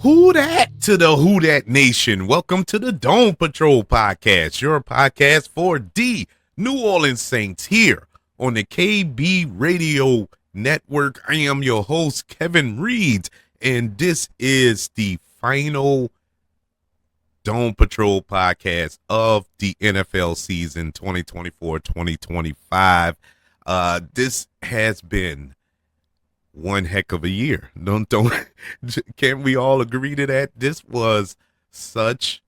Who dat to the Who Dat Nation? Welcome to the Dome Patrol podcast, your podcast for the New Orleans Saints here on the KB Radio Network. I am your host, Kevin Reed, and this is the final Dome Patrol podcast of the NFL season 2024-2025. This has been one heck of a year. Can't we all agree to that? This was such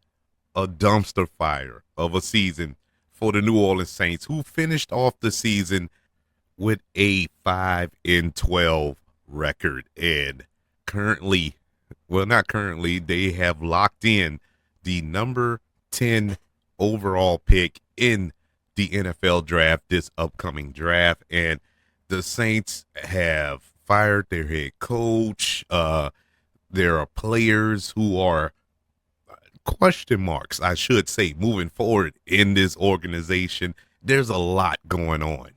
a dumpster fire of a season for the New Orleans Saints, who finished off the season with a 5-12 record, and not currently, they have locked in the number 10 overall pick in the NFL draft, this upcoming draft, and the Saints have fired their head coach. There are players who are question marks, I should say, moving forward in this organization. There's a lot going on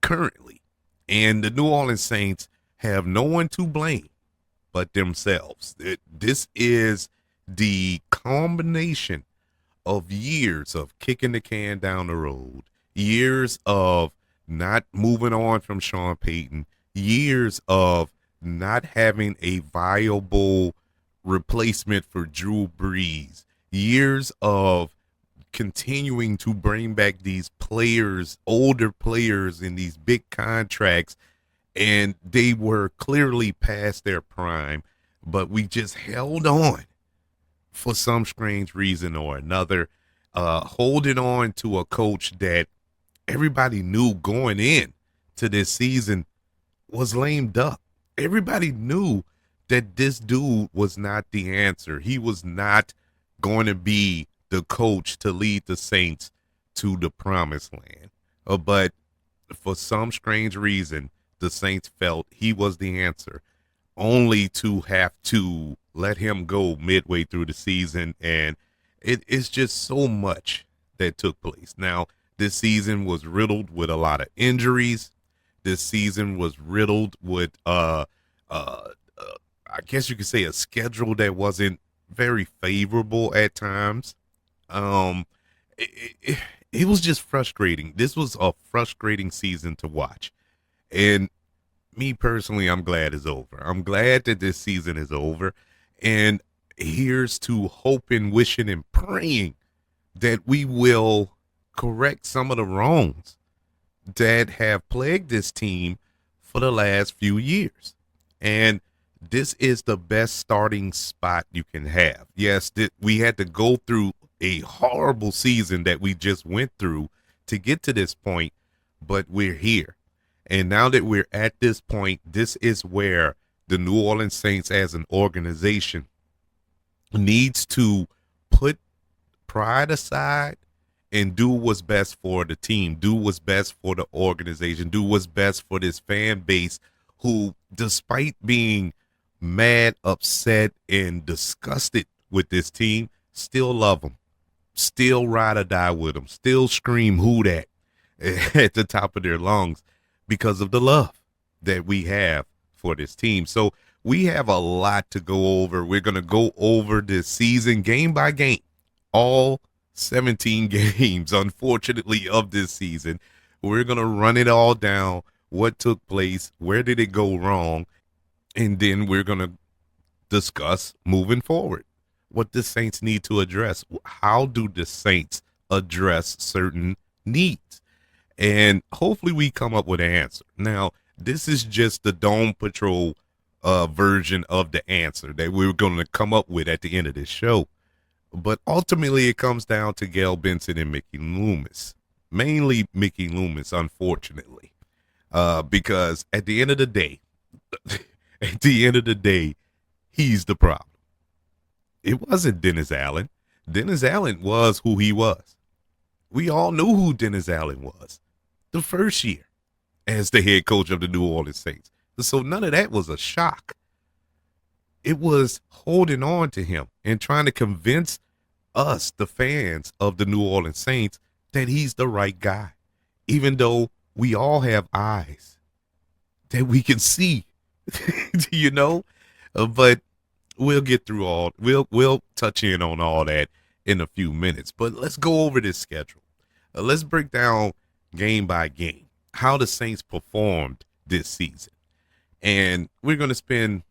currently, and the New Orleans Saints have no one to blame but themselves. This is the combination of years of kicking the can down the road, years of not moving on from Sean Payton, years of not having a viable replacement for Drew Brees, years of continuing to bring back these players, older players in these big contracts, and they were clearly past their prime, but we just held on for some strange reason or another, holding on to a coach that everybody knew going in to this season was lame duck. Everybody knew that this dude was not the answer. He was not going to be the coach to lead the Saints to the promised land. But for some strange reason, the Saints felt he was the answer, only to have to let him go midway through the season. And it's just so much that took place. Now, this season was riddled with a lot of injuries. This season was riddled with, I guess you could say, a schedule that wasn't very favorable at times. It was just frustrating. This was a frustrating season to watch. And me personally, I'm glad it's over. I'm glad that this season is over. And here's to hoping, wishing, and praying that we will correct some of the wrongs that have plagued this team for the last few years. And this is the best starting spot you can have. Yes, we had to go through a horrible season that we just went through to get to this point, but we're here. And now that we're at this point, this is where the New Orleans Saints as an organization needs to put pride aside and do what's best for the team, do what's best for the organization, do what's best for this fan base who, despite being mad, upset, and disgusted with this team, still love them, still ride or die with them, still scream "Who dat" at the top of their lungs because of the love that we have for this team. So we have a lot to go over. We're going to go over this season game by game, all 17 games, unfortunately, of this season. We're going to run it all down, what took place, where did it go wrong, and then we're going to discuss moving forward what the Saints need to address. How do the Saints address certain needs? And hopefully we come up with an answer. Now, this is just the Dome Patrol version of the answer that we're going to come up with at the end of this show. But ultimately, it comes down to Gail Benson and Mickey Loomis, mainly Mickey Loomis, unfortunately, because at the end of the day, he's the problem. It wasn't Dennis Allen. Dennis Allen was who he was. We all knew who Dennis Allen was the first year as the head coach of the New Orleans Saints. So none of that was a shock. It was holding on to him and trying to convince us, the fans of the New Orleans Saints, that he's the right guy, even though we all have eyes that we can see, you know. But we'll get through all. We'll touch in on all that in a few minutes. But let's go over this schedule. Let's break down game by game how the Saints performed this season, and we're going to spend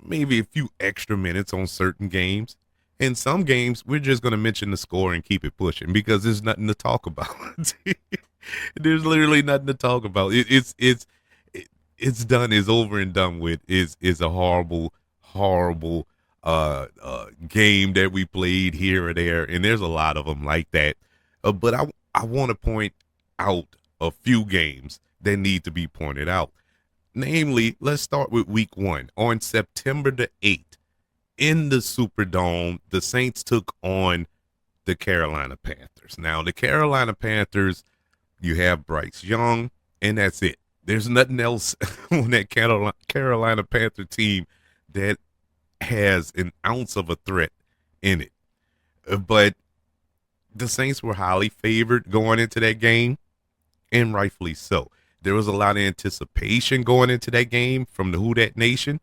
maybe a few extra minutes on certain games. In some games, we're just going to mention the score and keep it pushing because there's nothing to talk about. There's literally nothing to talk about. It's done. Is over and done with. Is a horrible game that we played here or there, and there's a lot of them like that. But I want to point out a few games that need to be pointed out. Namely, let's start with week 1. On September the 8th, in the Superdome, the Saints took on the Carolina Panthers. Now, the Carolina Panthers, you have Bryce Young, and that's it. There's nothing else on that Carolina Panther team that has an ounce of a threat in it. But the Saints were highly favored going into that game, and rightfully so. There was a lot of anticipation going into that game from the Who Dat Nation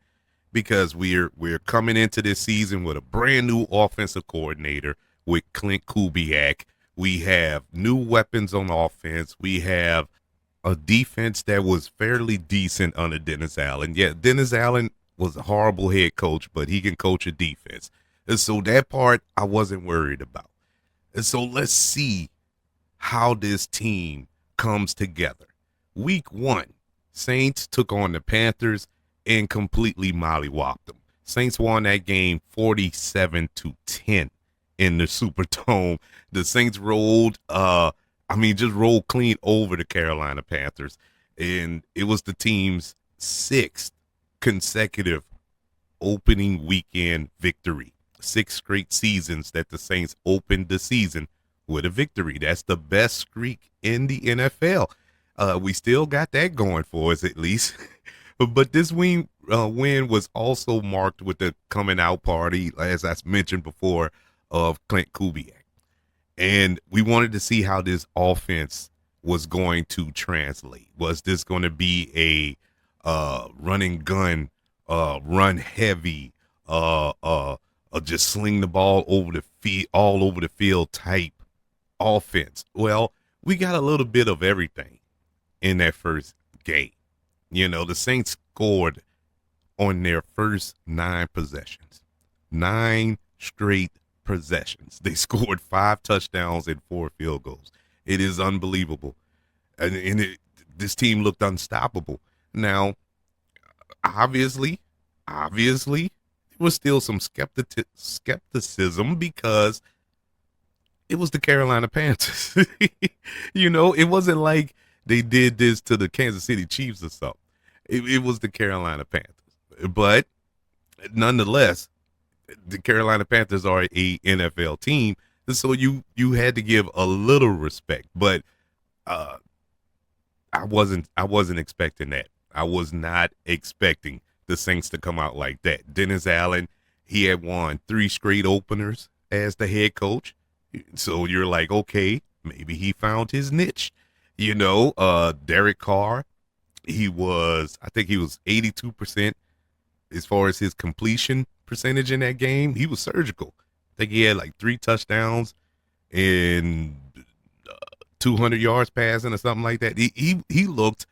because we're coming into this season with a brand new offensive coordinator with Clint Kubiak. We have new weapons on offense. We have a defense that was fairly decent under Dennis Allen. Yeah, Dennis Allen was a horrible head coach, but he can coach a defense. And so that part I wasn't worried about. And so let's see how this team comes together. Week 1, Saints took on the Panthers and completely mollywopped them. Saints won that game 47-10 in the Superdome. The Saints rolled, just rolled clean over the Carolina Panthers. And it was the team's 6th consecutive opening weekend victory. 6 straight seasons that the Saints opened the season with a victory. That's the best streak in the NFL. We still got that going for us at least. But this win was also marked with the coming out party, as I mentioned before, of Clint Kubiak. And we wanted to see how this offense was going to translate. Was this going to be a run and gun, run heavy, just sling the ball all over the field type offense? Well, we got a little bit of everything in that first game. The Saints scored on their first 9 possessions. 9 straight possessions. They scored 5 touchdowns and 4 field goals. It is unbelievable. And this team looked unstoppable. Now, obviously, there was still some skepticism because it was the Carolina Panthers. It wasn't like they did this to the Kansas City Chiefs or something. It was the Carolina Panthers. But nonetheless, the Carolina Panthers are a NFL team, so you had to give a little respect. But I wasn't expecting that. I was not expecting the Saints to come out like that. Dennis Allen, he had won 3 straight openers as the head coach. So you're like, okay, maybe he found his niche. Derek Carr, I think he was 82% as far as his completion percentage in that game. He was surgical. I think he had like 3 touchdowns and 200 yards passing or something like that. He looked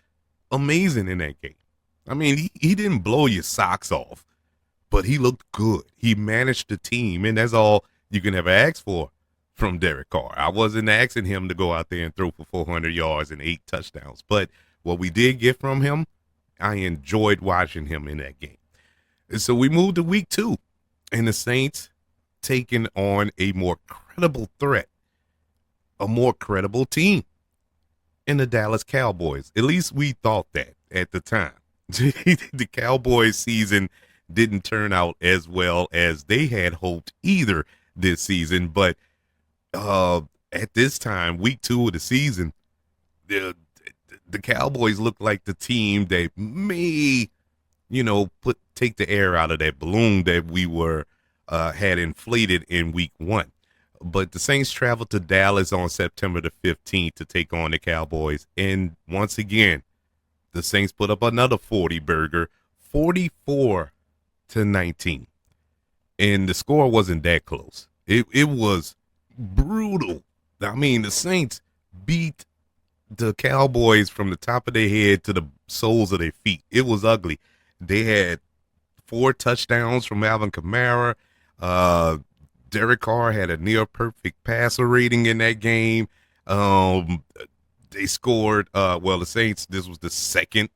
amazing in that game. I mean, he didn't blow your socks off, but he looked good. He managed the team, and that's all you can ever ask for from Derek Carr. I wasn't asking him to go out there and throw for 400 yards and 8 touchdowns, but what we did get from him, I enjoyed watching him in that game. And so we moved to week 2, and the Saints taking on a more credible threat, a more credible team in the Dallas Cowboys. At least we thought that at the time. The Cowboys season didn't turn out as well as they had hoped either this season, but at this time, week 2 of the season, the Cowboys look like the team that may, take the air out of that balloon that we had inflated in week 1. But the Saints traveled to Dallas on September the 15th to take on the Cowboys. And once again, the Saints put up another 40 burger, 44-19. and the score wasn't that close. It was brutal. I mean, the Saints beat the Cowboys from the top of their head to the soles of their feet. It was ugly. They had 4 touchdowns from Alvin Kamara. Uh, Derek Carr had a near perfect passer rating in that game. Um, they scored. Well, the Saints. This was the second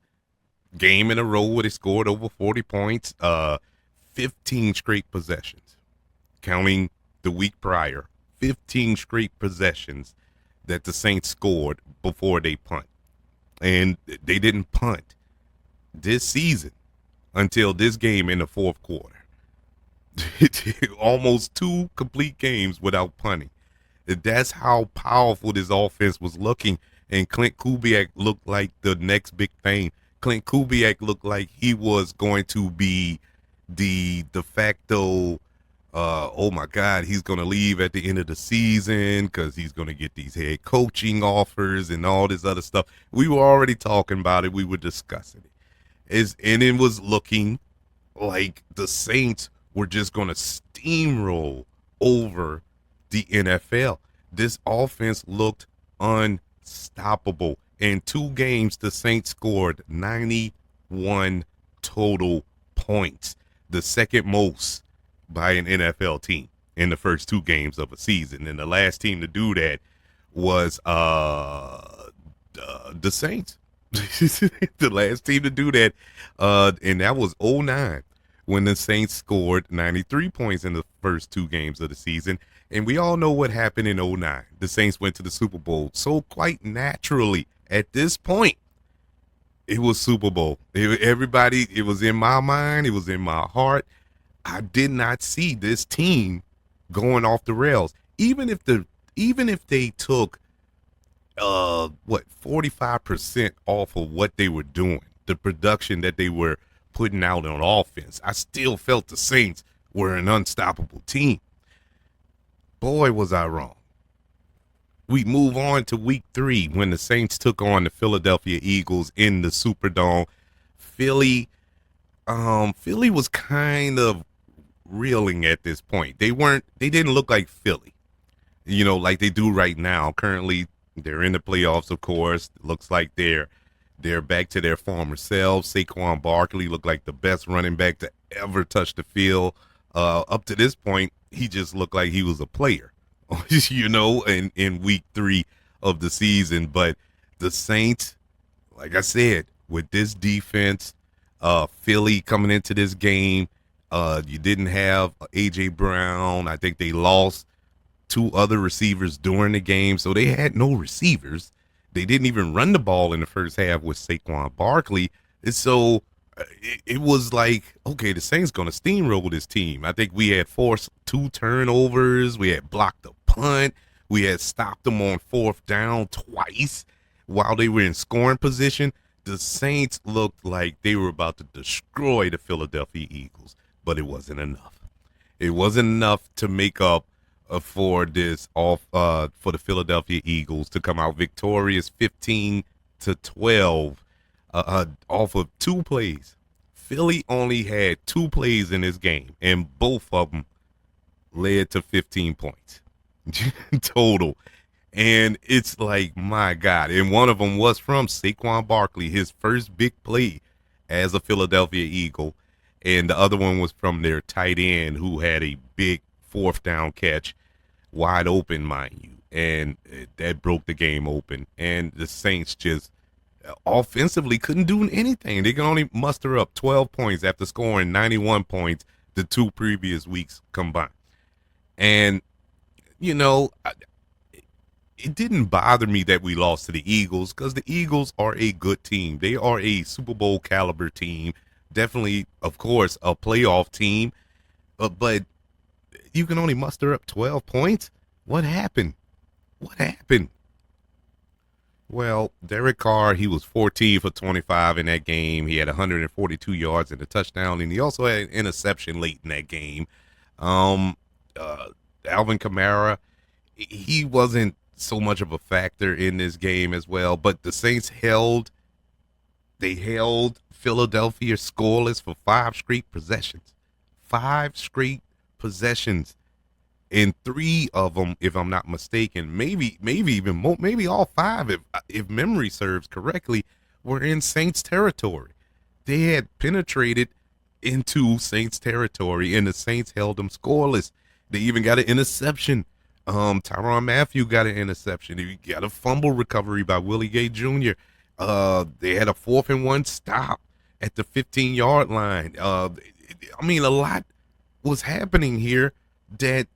game in a row where they scored over 40 points. 15 straight possessions, counting the week prior. 15 straight possessions that the Saints scored before they punt, and they didn't punt this season until this game in the fourth quarter. Almost 2 complete games without punting. That's how powerful this offense was looking. And Clint Kubiak looked like the next big thing. Clint Kubiak looked like he was going to be the de facto. Oh my God, he's going to leave at the end of the season because he's going to get these head coaching offers and all this other stuff. We were already talking about it. We were discussing it. And it was looking like the Saints were just going to steamroll over the NFL. This offense looked unstoppable. In 2 games, the Saints scored 91 total points, the second most by an NFL team in the first 2 games of a season. And the last team to do that was the Saints. The last team to do that, and that was 2009 when the Saints scored 93 points in the first 2 games of the season. And we all know what happened in 2009. The Saints went to the Super Bowl. So quite naturally, at this point, it was Super Bowl. It was in my mind. It was in my heart. I did not see this team going off the rails. Even if they took 45% off of what they were doing, the production that they were putting out on offense, I still felt the Saints were an unstoppable team. Boy, was I wrong. We move on to week 3 when the Saints took on the Philadelphia Eagles in the Superdome. Philly was kind of reeling at this point. They didn't look like Philly, like they do right now. Currently, they're in the playoffs, of course. It looks like they're back to their former selves. Saquon Barkley looked like the best running back to ever touch the field. Up to this point, he just looked like he was a player, in week 3 of the season. But the Saints, like I said, with this defense, Philly coming into this game, you didn't have A.J. Brown. I think they lost 2 other receivers during the game, so they had no receivers. They didn't even run the ball in the first half with Saquon Barkley. And so it was like, okay, the Saints going to steamroll this team. I think we had forced 2 turnovers. We had blocked a punt. We had stopped them on 4th down twice while they were in scoring position. The Saints looked like they were about to destroy the Philadelphia Eagles, but it wasn't enough. It wasn't enough to make up for the Philadelphia Eagles to come out victorious 15-12 off of 2 plays. Philly only had 2 plays in this game, and both of them led to 15 points total. And it's like, my God. And one of them was from Saquon Barkley, his first big play as a Philadelphia Eagle. And the other one was from their tight end, who had a big 4th down catch, wide open, mind you. And that broke the game open. And the Saints just offensively couldn't do anything. They could only muster up 12 points after scoring 91 points the 2 previous weeks combined. And, it didn't bother me that we lost to the Eagles, because the Eagles are a good team. They are a Super Bowl caliber team. Definitely, of course, a playoff team. But you can only muster up 12 points? What happened? Well, Derek Carr, he was 14 for 25 in that game. He had 142 yards and a touchdown, and he also had an interception late in that game. Alvin Kamara, he wasn't so much of a factor in this game as well, but the Saints held Philadelphia scoreless for 5 straight possessions. 5 straight possessions, and 3 of them, if I'm not mistaken, maybe even more, maybe all 5, if memory serves correctly, were in Saints territory. They had penetrated into Saints territory, and the Saints held them scoreless. They even got an interception. Tyrann Mathieu got an interception. He got a fumble recovery by Willie Gay Jr. They had a 4th-and-1 stop at the 15-yard line. I mean, a lot was happening here that,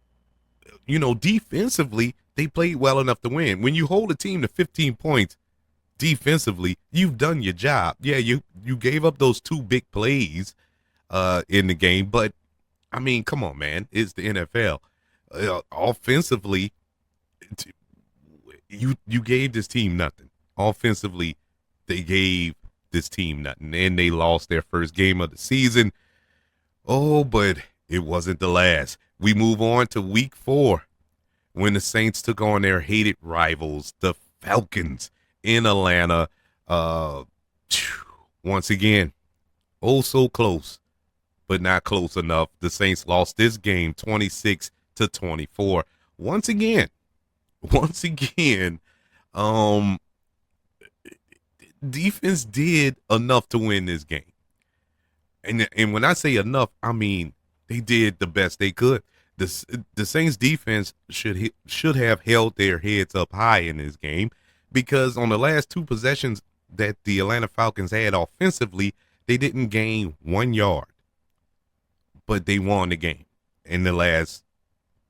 defensively, they played well enough to win. When you hold a team to 15 points defensively, you've done your job. Yeah, you gave up those 2 big plays in the game, but I mean, come on, man, it's the NFL. Offensively, you gave this team nothing. Offensively, they gave this team nothing, and they lost their first game of the season. Oh, but it wasn't the last. We move on to week 4 when the Saints took on their hated rivals, the Falcons, in Atlanta. Once again, oh so close, but not close enough. The Saints lost this game 26-24. Once again, defense did enough to win this game. And when I say enough, I mean they did the best they could. The Saints defense should have held their heads up high in this game, because on the last 2 possessions that the Atlanta Falcons had offensively, they didn't gain 1 yard, but they won the game in the last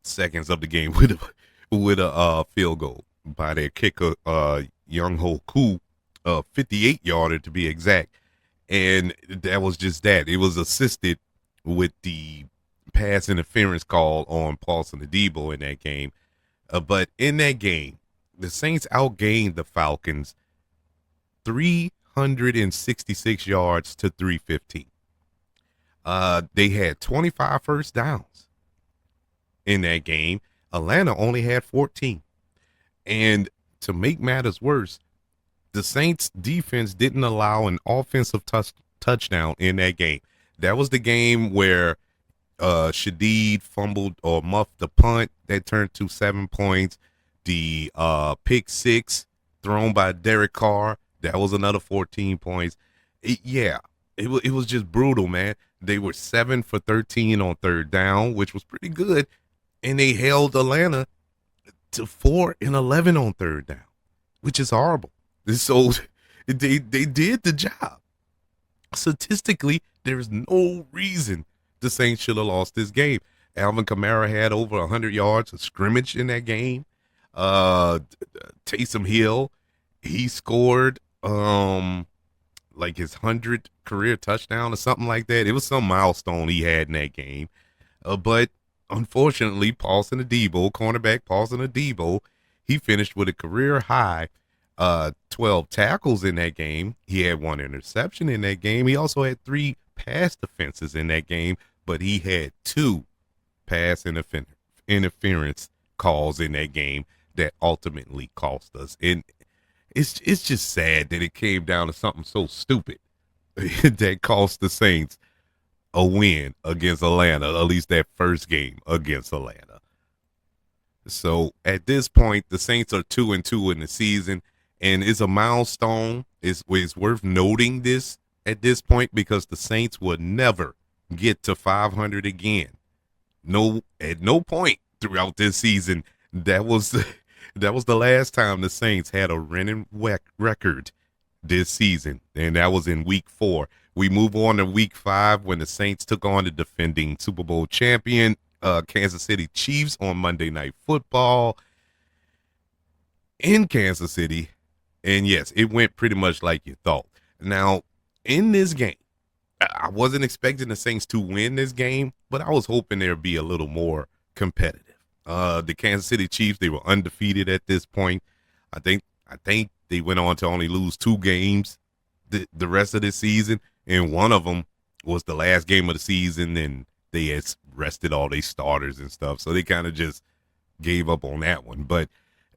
seconds of the game with a field goal by their kicker, Young Ho Koo, 58-yarder to be exact. And that was just that. It was assisted with the pass interference call on Paulson Adebo in that game. But in that game, the Saints outgained the Falcons 366 yards to 315. They had 25 first downs in that game. Atlanta only had 14. And to make matters worse, the Saints defense didn't allow an offensive touchdown in that game. That was the game where Shadeed fumbled or muffed the punt that turned to 7 points. The pick 6 thrown by Derek Carr, that was another 14 points. It was just brutal, man. They were 7 for 13 on 3rd down, which was pretty good, and they held Atlanta to 4 and 11 on 3rd down, which is horrible. So they did the job. Statistically, there is no reason the Saints should have lost this game. Alvin Kamara had over 100 yards of scrimmage in that game. Taysom Hill, he scored like his 100th career touchdown or something like that. It was some milestone he had in that game. But unfortunately, cornerback Paulson Adebo, he finished with a career high 12 tackles in that game. He had 1 interception in that game. He also had 3 pass defenses in that game, but he had 2 pass interference calls in that game that ultimately cost us. And it's just sad that it came down to something so stupid that cost the Saints a win against Atlanta, at least that first game against Atlanta. So at this point, the Saints are 2-2 in the season, and it's a milestone. It's worth noting this at this point, because the Saints would never get to 500 again. At no point throughout this season, that was the last time the Saints had a winning record this season, and that was in week 4. We move on to week 5 when the Saints took on the defending Super Bowl champion Kansas City Chiefs on Monday Night Football in Kansas City. And yes, it went pretty much like you thought. Now, in this game, I wasn't expecting the Saints to win this game, but I was hoping there'd be a little more competitive. The Kansas City Chiefs, they were undefeated at this point. I think they went on to only lose 2 games the rest of this season, and one of them was the last game of the season, and they had rested all their starters and stuff, so they kind of just gave up on that one. But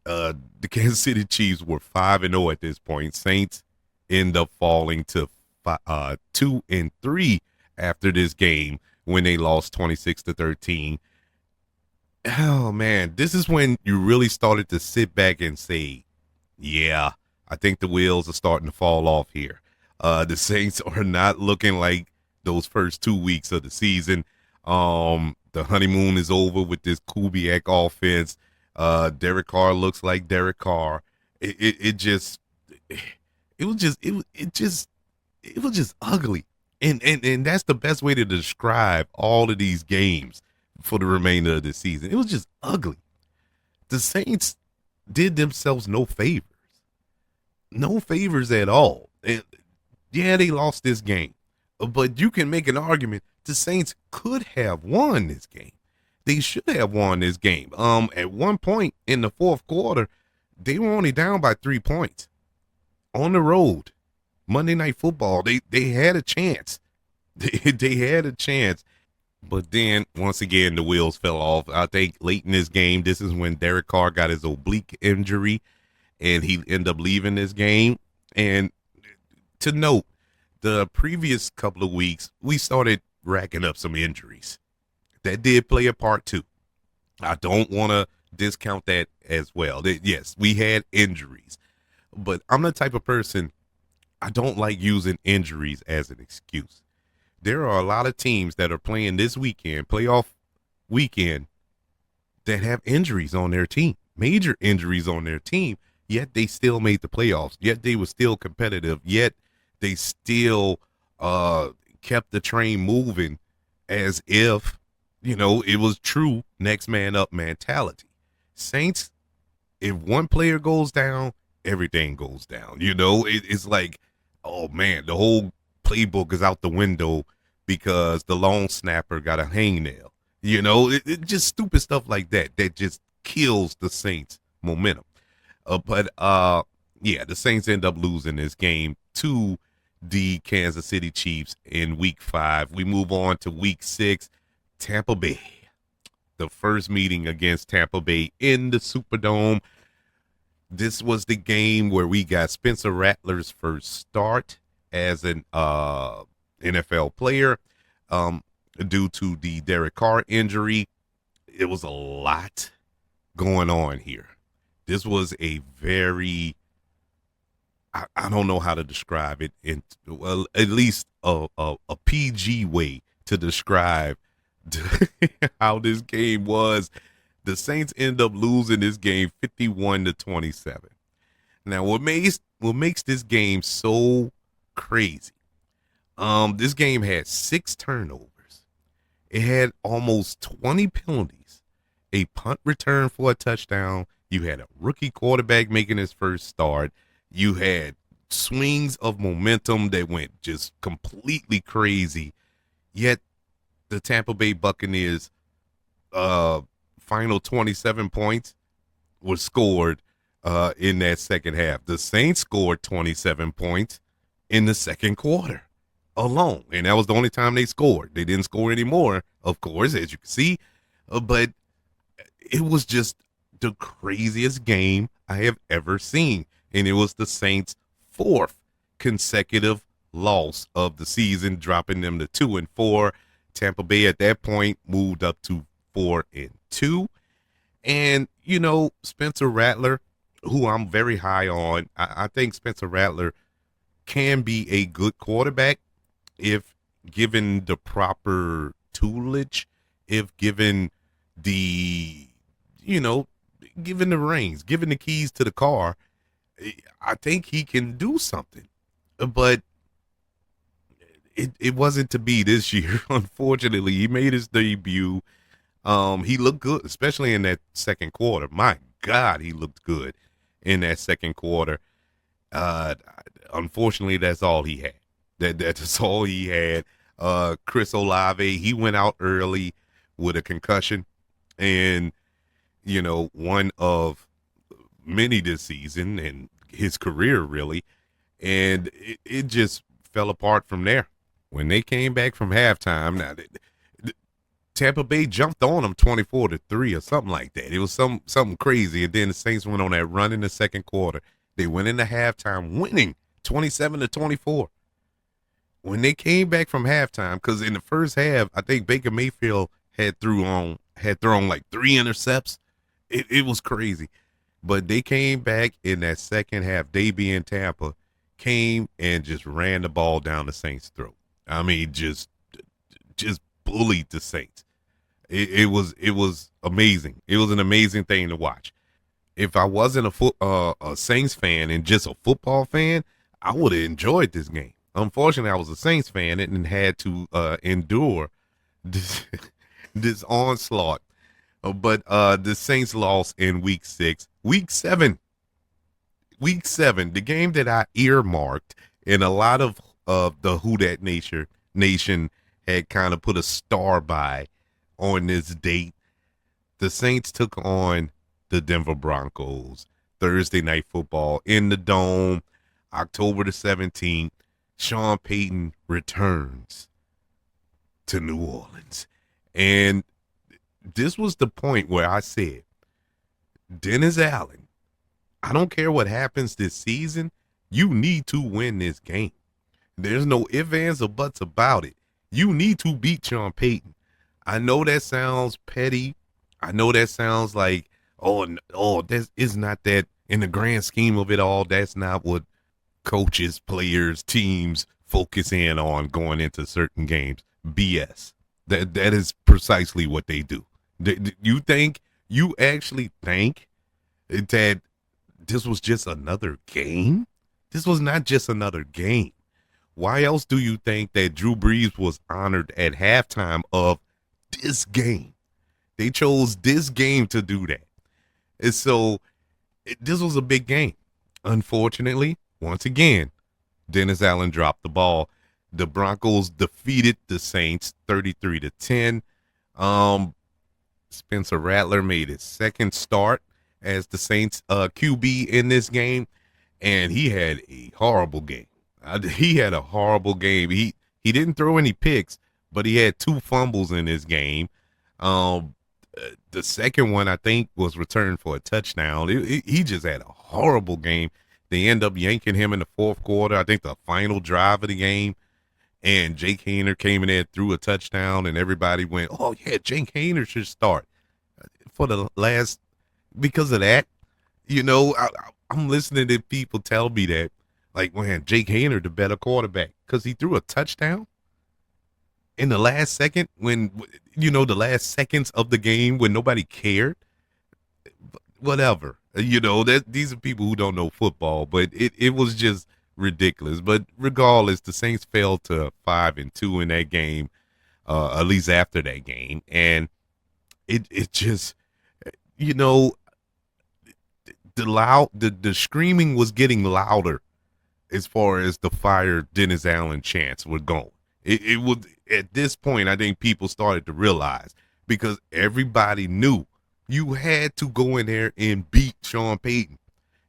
the Kansas City Chiefs were 5-0 at this point. Saints end up falling to 2-3 after this game, when they lost 26-13. Oh man, this is when you really started to sit back and say, yeah, I think the wheels are starting to fall off here. The Saints are not looking like those first 2 weeks of the season. The honeymoon is over with this Kubiak offense. Derek Carr looks like Derek Carr. It just it was just it was just ugly. And that's the best way to describe all of these games for the remainder of the season. It was just ugly. The Saints did themselves no favors. No favors at all. And yeah, they lost this game. But you can make an argument the Saints could have won this game. They should have won this game. At one point in the fourth quarter, they were only down by 3 points. On the road. Monday Night Football. They had a chance. They had a chance. But then, once again, the wheels fell off. I think late in this game, this is when Derek Carr got his oblique injury, and he ended up leaving this game. And to note, the previous couple of weeks, we started racking up some injuries. That did play a part, too. I don't want to discount that as well. Yes, we had injuries. But I'm the type of person, I don't like using injuries as an excuse. There are a lot of teams that are playing this weekend, playoff weekend, that have injuries on their team, major injuries on their team, yet they still made the playoffs, yet they were still competitive, yet they still kept the train moving as if, it was true next man up mentality. Saints, if one player goes down, everything goes down. It's like, oh, man, the whole playbook is out the window because the long snapper got a hangnail. It just stupid stuff like that just kills the Saints' momentum. But the Saints end up losing this game to the Kansas City Chiefs in week 5. We move on to week 6, Tampa Bay. The first meeting against Tampa Bay in the Superdome. This was the game where we got Spencer Rattler's first start as an NFL player due to the Derek Carr injury. It was a lot going on here. This was a very, I don't know how to describe it, at least a PG way to describe how this game was. The Saints end up losing this game 51-27. Now, what makes this game so crazy? This game had 6 turnovers. It had almost 20 penalties, a punt return for a touchdown. You had a rookie quarterback making his first start. You had swings of momentum that went just completely crazy. Yet the Tampa Bay Buccaneers final 27 points was scored in that second half. The Saints scored 27 points in the second quarter alone, and that was the only time they scored. They didn't score anymore, of course, as you can see, but it was just the craziest game I have ever seen, and it was the Saints' 4th consecutive loss of the season, dropping them to 2-4. Tampa Bay at that point moved up to 4-2. And, Spencer Rattler, who I'm very high on, I think Spencer Rattler can be a good quarterback if given the proper tutelage, if given the, given the reins, given the keys to the car. I think he can do something. But it wasn't to be this year, unfortunately. He made his debut. He looked good, especially in that second quarter. My God, he looked good in that second quarter. Unfortunately, that's all he had. That's all he had. Chris Olave, he went out early with a concussion, and one of many this season and his career really, and it just fell apart from there. When they came back from halftime, now Tampa Bay jumped on them 24-3 or something like that. It was something crazy, and then the Saints went on that run in the second quarter. They went into halftime winning 27-24. when they came back from halftime, because in the first half, I think Baker Mayfield had thrown like 3 intercepts. It was crazy. But they came back in that second half, they being Tampa, came and just ran the ball down the Saints' throat. I mean, just bullied the Saints. It was amazing. It was an amazing thing to watch. If I wasn't a Saints fan and just a football fan, I would have enjoyed this game. Unfortunately, I was a Saints fan and had to endure this this onslaught. But the Saints lost in week 6. Week 7, the game that I earmarked, and a lot of the Who Dat Nation had kind of put a star by on this date. The Saints took on the Denver Broncos. Thursday Night Football in the Dome, October the 17th. Sean Payton returns to New Orleans. And this was the point where I said, Dennis Allen, I don't care what happens this season, you need to win this game. There's no ifs, ands, or buts about it. You need to beat Sean Payton. I know that sounds petty. I know that sounds like, that is not that in the grand scheme of it all. That's not what coaches, players, teams focus in on going into certain games. BS. That is precisely what they do. You actually think that this was just another game? This was not just another game. Why else do you think that Drew Brees was honored at halftime of this game? They chose this game to do that. And so this was a big game. Unfortunately, once again, Dennis Allen dropped the ball. The Broncos defeated the Saints 33-10. Spencer Rattler made his second start as the Saints QB in this game, and he had a horrible game. He had a horrible game. He didn't throw any picks, but he had 2 fumbles in this game. The second one, I think, was returned for a touchdown. He just had a horrible game. They end up yanking him in the fourth quarter, I think the final drive of the game. And Jake Hayner came in there, threw a touchdown, and everybody went, oh, yeah, Jake Hayner should start. Because of that, I'm listening to people tell me that, like, man, Jake Hayner, the better quarterback, because he threw a touchdown in the last second the last seconds of the game when nobody cared. Whatever. These are people who don't know football, but it was just ridiculous. But regardless, the Saints fell to 5-2 in that game, at least after that game. And it just, the screaming was getting louder as far as the fire Dennis Allen chants were going. It was at this point, I think people started to realize, because everybody knew you had to go in there and beat Sean Payton.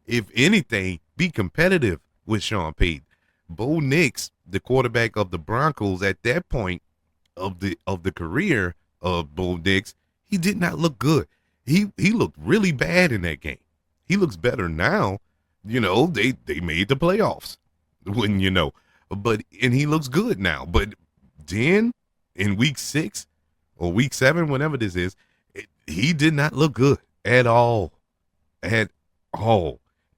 If anything, be competitive with Sean Payton. Bo Nix, the quarterback of the Broncos at that point of the career of Bo Nix, he did not look good. He looked really bad in that game. He looks better now. They made the playoffs and he looks good now. But then in week 6 or week 7, whenever this is, he did not look good at all. And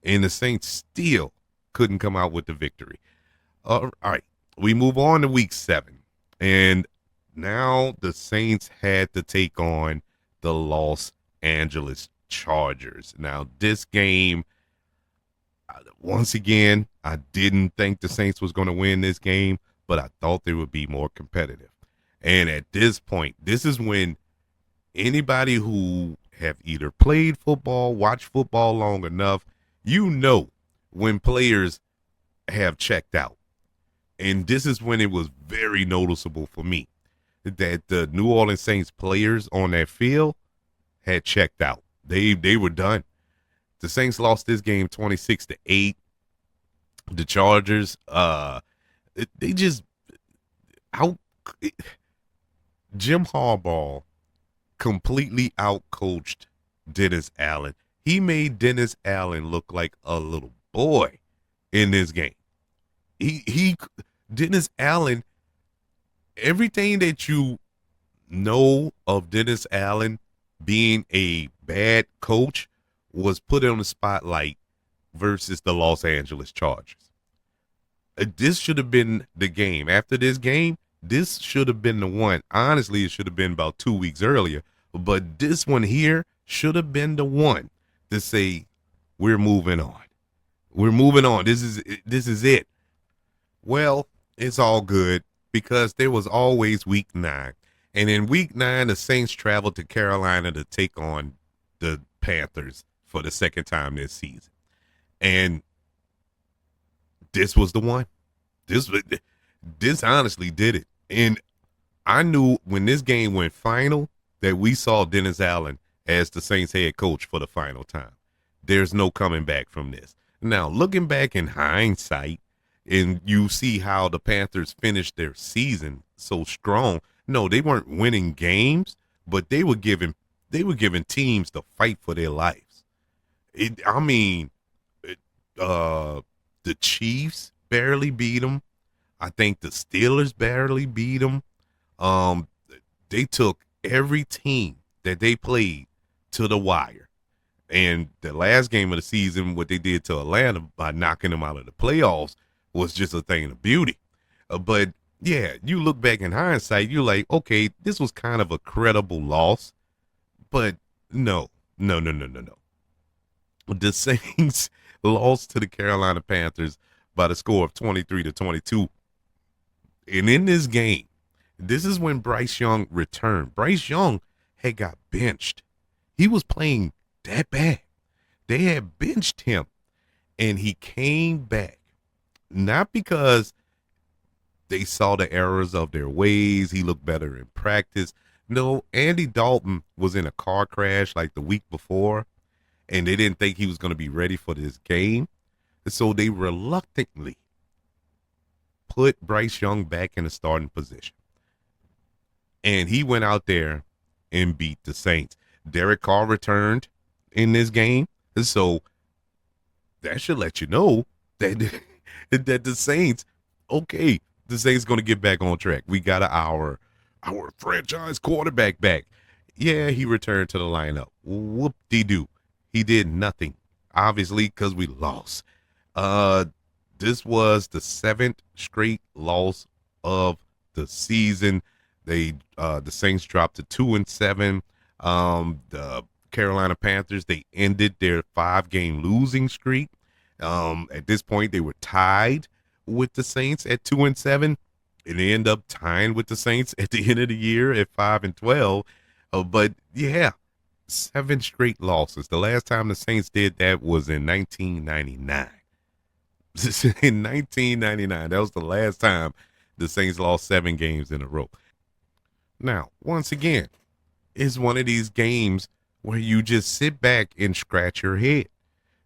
the Saints still couldn't come out with the victory. All right, we move on to week 7. And now the Saints had to take on the Los Angeles Chargers. Now, this game, once again, I didn't think the Saints was going to win this game, but I thought they would be more competitive. And at this point, this is when anybody who have either played football, watched football long enough, when players have checked out. And this is when it was very noticeable for me that the New Orleans Saints players on that field had checked out. They were done. The Saints lost this game 26-8. The Chargers, Jim Harbaugh completely outcoached Dennis Allen. He made Dennis Allen look like a little boy in this game. Dennis Allen, everything that you know of Dennis Allen being a bad coach was put on the spotlight versus the Los Angeles Chargers. This should have been the game. After this game, this should have been the one. Honestly, it should have been about 2 weeks earlier. But this one here should have been the one to say, we're moving on. We're moving on. This is it. Well, it's all good because there was always week 9. And in week 9, the Saints traveled to Carolina to take on the Panthers for the second time this season. And this was the one. This honestly did it. And I knew when this game went final that we saw Dennis Allen as the Saints head coach for the final time. There's no coming back from this. Now, looking back in hindsight, and you see how the Panthers finished their season so strong. No, they weren't winning games, but they were giving teams the fight for their lives. The Chiefs barely beat them. I think the Steelers barely beat them. They took every team that they played to the wire. And the last game of the season, what they did to Atlanta by knocking them out of the playoffs was just a thing of beauty. But yeah, you look back in hindsight, you're like, okay, this was kind of a credible loss. But no. The Saints lost to the Carolina Panthers by the score of 23-22. And in this game, this is when Bryce Young returned. Bryce Young had got benched. He was playing that bad. They had benched him, and he came back. Not because they saw the errors of their ways. He looked better in practice. No, Andy Dalton was in a car crash like the week before, and they didn't think he was going to be ready for this game. So they reluctantly put Bryce Young back in the starting position. And he went out there and beat the Saints. Derek Carr returned in this game. So that should let you know that, that the Saints, okay, the Saints going to get back on track. We got our franchise quarterback back. Yeah, he returned to the lineup. Whoop-de-doo. He did nothing, obviously, because we lost. This was the 7th straight loss of the season. The Saints dropped to 2-7. The Carolina Panthers, they ended their 5-game losing streak. At this point, they were tied with the Saints at 2-7, and they end up tying with the Saints at the end of the year at 5-12. But yeah, 7 straight losses. The last time the Saints did that was in 1999. In 1999, that was the last time the Saints lost 7 games in a row. Now, once again, it's one of these games where you just sit back and scratch your head.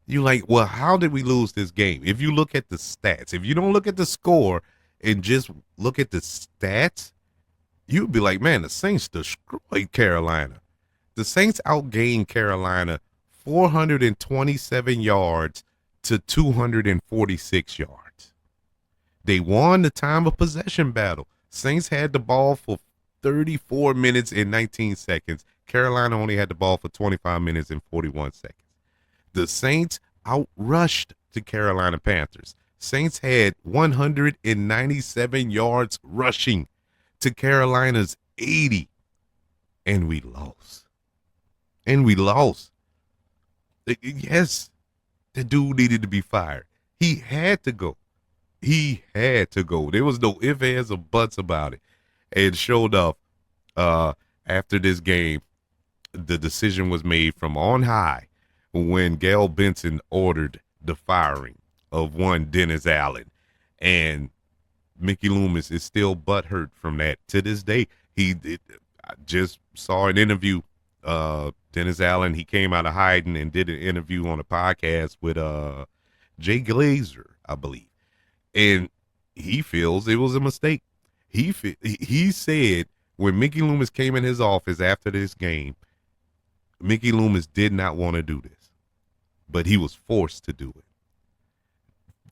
You're like, well, how did we lose this game? If you look at the stats, if you don't look at the score and just look at the stats, you'd be like, man, the Saints destroyed Carolina. The Saints outgained Carolina 427 yards to 246 yards. They won the time of possession battle. Saints had the ball for 34 minutes and 19 seconds. Carolina only had the ball for 25 minutes and 41 seconds. The Saints outrushed the Carolina Panthers. Saints had 197 yards rushing to Carolina's 80. And we lost. Yes, the dude needed to be fired. He had to go. There was no ifs, ands, or buts about it. And sure enough, after this game, the decision was made from on high when Gail Benson ordered the firing of one Dennis Allen. And Mickey Loomis is still butthurt from that to this day. I just saw an interview. Dennis Allen, he came out of hiding and did an interview on a podcast with Jay Glazer, I believe. And he feels it was a mistake. He said when Mickey Loomis came in his office after this game, Mickey Loomis did not want to do this, but he was forced to do it.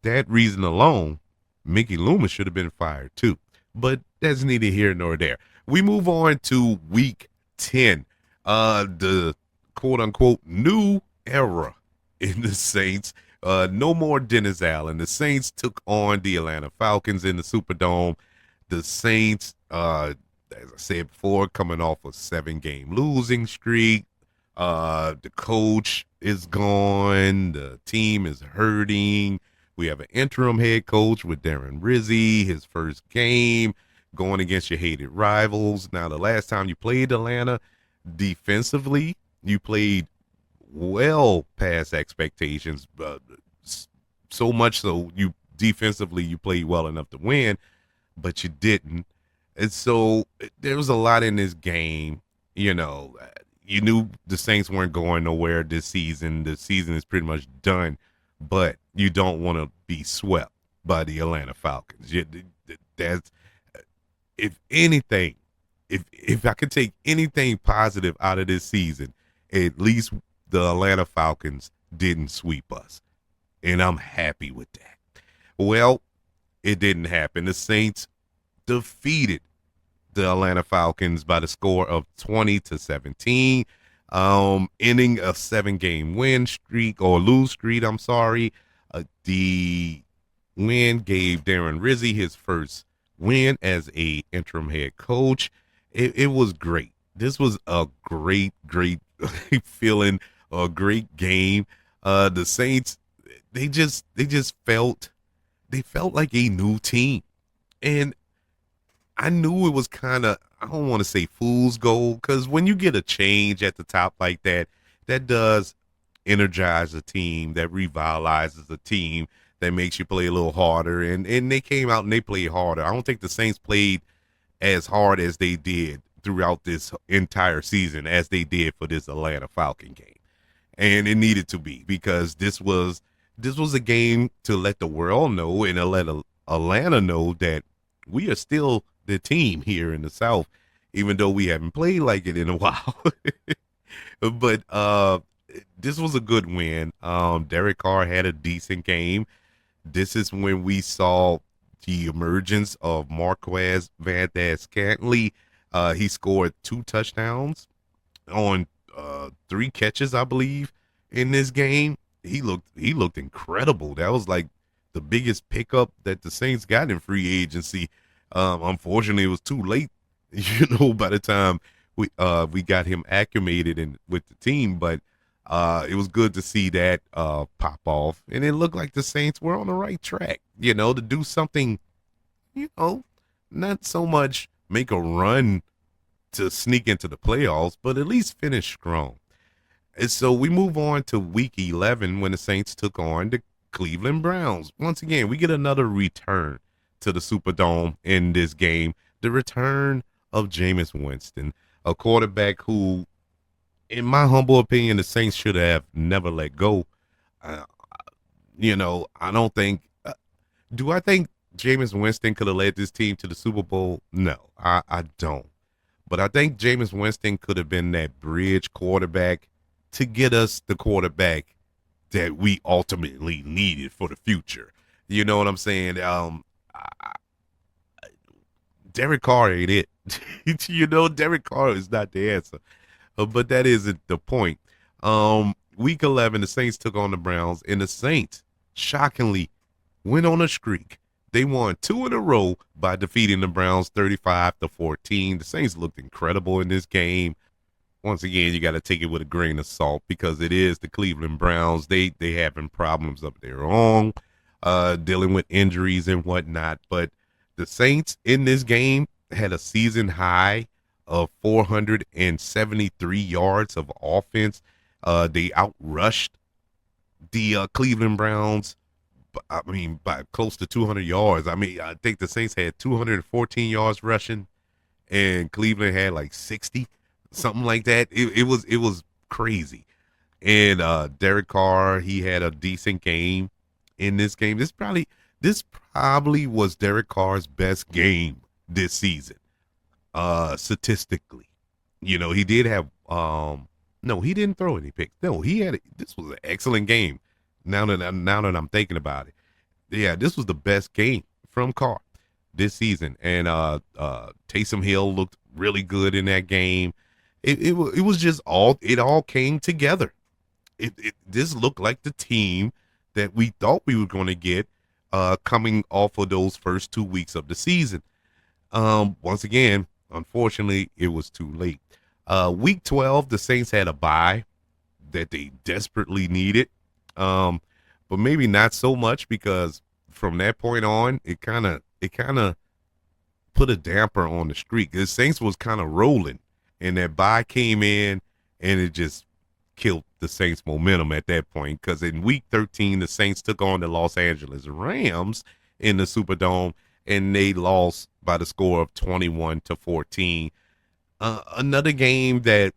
That reason alone Mickey Loomis should have been fired too. But that's neither here nor there. We move on to week 10. The quote unquote new era in the Saints. No more Dennis Allen. The Saints took on the Atlanta Falcons in the Superdome. The Saints, as I said before, coming off a 7-game losing streak. The coach is gone. The team is hurting. We have an interim head coach with Darren Rizzi, his first game going against your hated rivals. Now, the last time you played Atlanta defensively, you played well past expectations. So much so, you defensively you played well enough to win, but you didn't. And so there was a lot in this game. You know, you knew the Saints weren't going nowhere this season. The season is pretty much done, but you don't want to be swept by the Atlanta Falcons. That's if anything, if I could take anything positive out of this season, at least the Atlanta Falcons didn't sweep us, and I'm happy with that. Well, it didn't happen. The Saints defeated the Atlanta Falcons by the score of 20-17, ending a 7-game win streak or lose streak. I'm sorry. The win gave Darren Rizzi his first win as a interim head coach. It was great. This was a great feeling, a great game. The Saints, they just felt like a new team, and I knew it was kind of, I don't want to say fool's gold, because when you get a change at the top like that, that does energize a team, that revitalizes a team, that makes you play a little harder. And they came out and they played harder. I don't think the Saints played as hard as they did throughout this entire season as they did for this Atlanta Falcon game. And it needed to be, because this was a game to let the world know and to let Atlanta know that we are still the team here in the South, even though we haven't played like it in a while. But this was a good win. Derek Carr had a decent game. This is when we saw the emergence of Marquez Valdez-Scantling. He scored 2 touchdowns on 3 catches, I believe, in this game. He looked incredible. That was like the biggest pickup that the Saints got in free agency. Unfortunately, it was too late, by the time we got him acclimated with the team. But it was good to see that pop off, and it looked like the Saints were on the right track, to do something, not so much make a run to sneak into the playoffs, but at least finish strong. And so we move on to week 11 when the Saints took on the Cleveland Browns. Once again, we get another return to the Superdome in this game. The return of Jameis Winston, a quarterback who, in my humble opinion, the Saints should have never let go. I don't think. Do I think Jameis Winston could have led this team to the Super Bowl? No, I don't. But I think Jameis Winston could have been that bridge quarterback to get us the quarterback that we ultimately needed for the future. You know what I'm saying? Derek Carr ain't it. Derek Carr is not the answer. But that isn't the point. Week 11, the Saints took on the Browns, and the Saints, shockingly, went on a streak. They won 2 in a row by defeating the Browns 35-14. The Saints looked incredible in this game. Once again, you got to take it with a grain of salt, because it is the Cleveland Browns. They having problems of their own, dealing with injuries and whatnot. But the Saints in this game had a season high of 473 yards of offense. They outrushed the Cleveland Browns, by close to 200 yards. I think the Saints had 214 yards rushing, and Cleveland had like 60, something like that. It was crazy. And Derek Carr, he had a decent game in this game. This probably was Derek Carr's best game this season, statistically. He did have no, he didn't throw any picks. No, this was an excellent game. Now that I'm thinking about it, yeah, this was the best game from Carr this season. And Taysom Hill looked really good in that game. It was just all came together. This looked like the team that we thought we were going to get coming off of those first 2 weeks of the season. Once again, unfortunately, it was too late. Week 12, the Saints had a bye that they desperately needed. But maybe not so much, because from that point on, it kind of put a damper on the streak. The Saints was kind of rolling, and that bye came in, and it just killed the Saints' momentum at that point. Because in Week 13, the Saints took on the Los Angeles Rams in the Superdome, and they lost by the score of 21-14. Another game that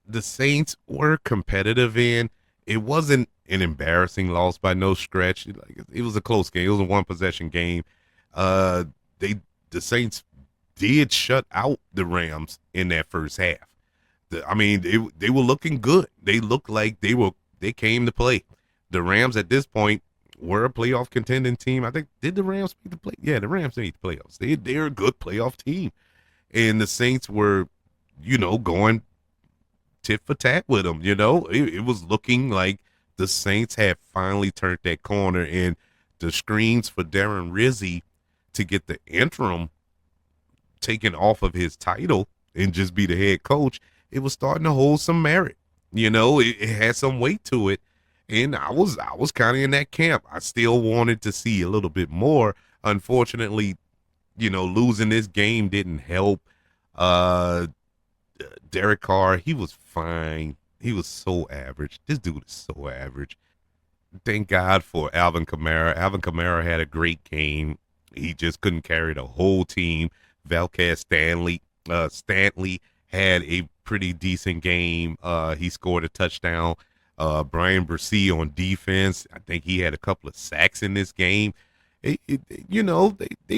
the Saints were competitive in. It wasn't an embarrassing loss by no stretch. It was a close game. It was a one possession game. The Saints did shut out the Rams in that first half. They were looking good. They looked like they came to play. The Rams at this point were a playoff contending team. I think, did the Rams make the play? Yeah, the Rams made the playoffs. They're a good playoff team. And the Saints were, going tit for tat with them. It was looking like the Saints had finally turned that corner, and the screams for Darren Rizzi to get the interim taken off of his title and just be the head coach, it was starting to hold some merit. It had some weight to it. And I was kind of in that camp. I still wanted to see a little bit more. Unfortunately, losing this game didn't help. Derek Carr, he was fine. He was so average. This dude is so average. Thank God for Alvin Kamara. Alvin Kamara had a great game. He just couldn't carry the whole team. Stanley had a pretty decent game. He scored a touchdown. Brian Bresee on defense, I think he had a couple of sacks in this game. They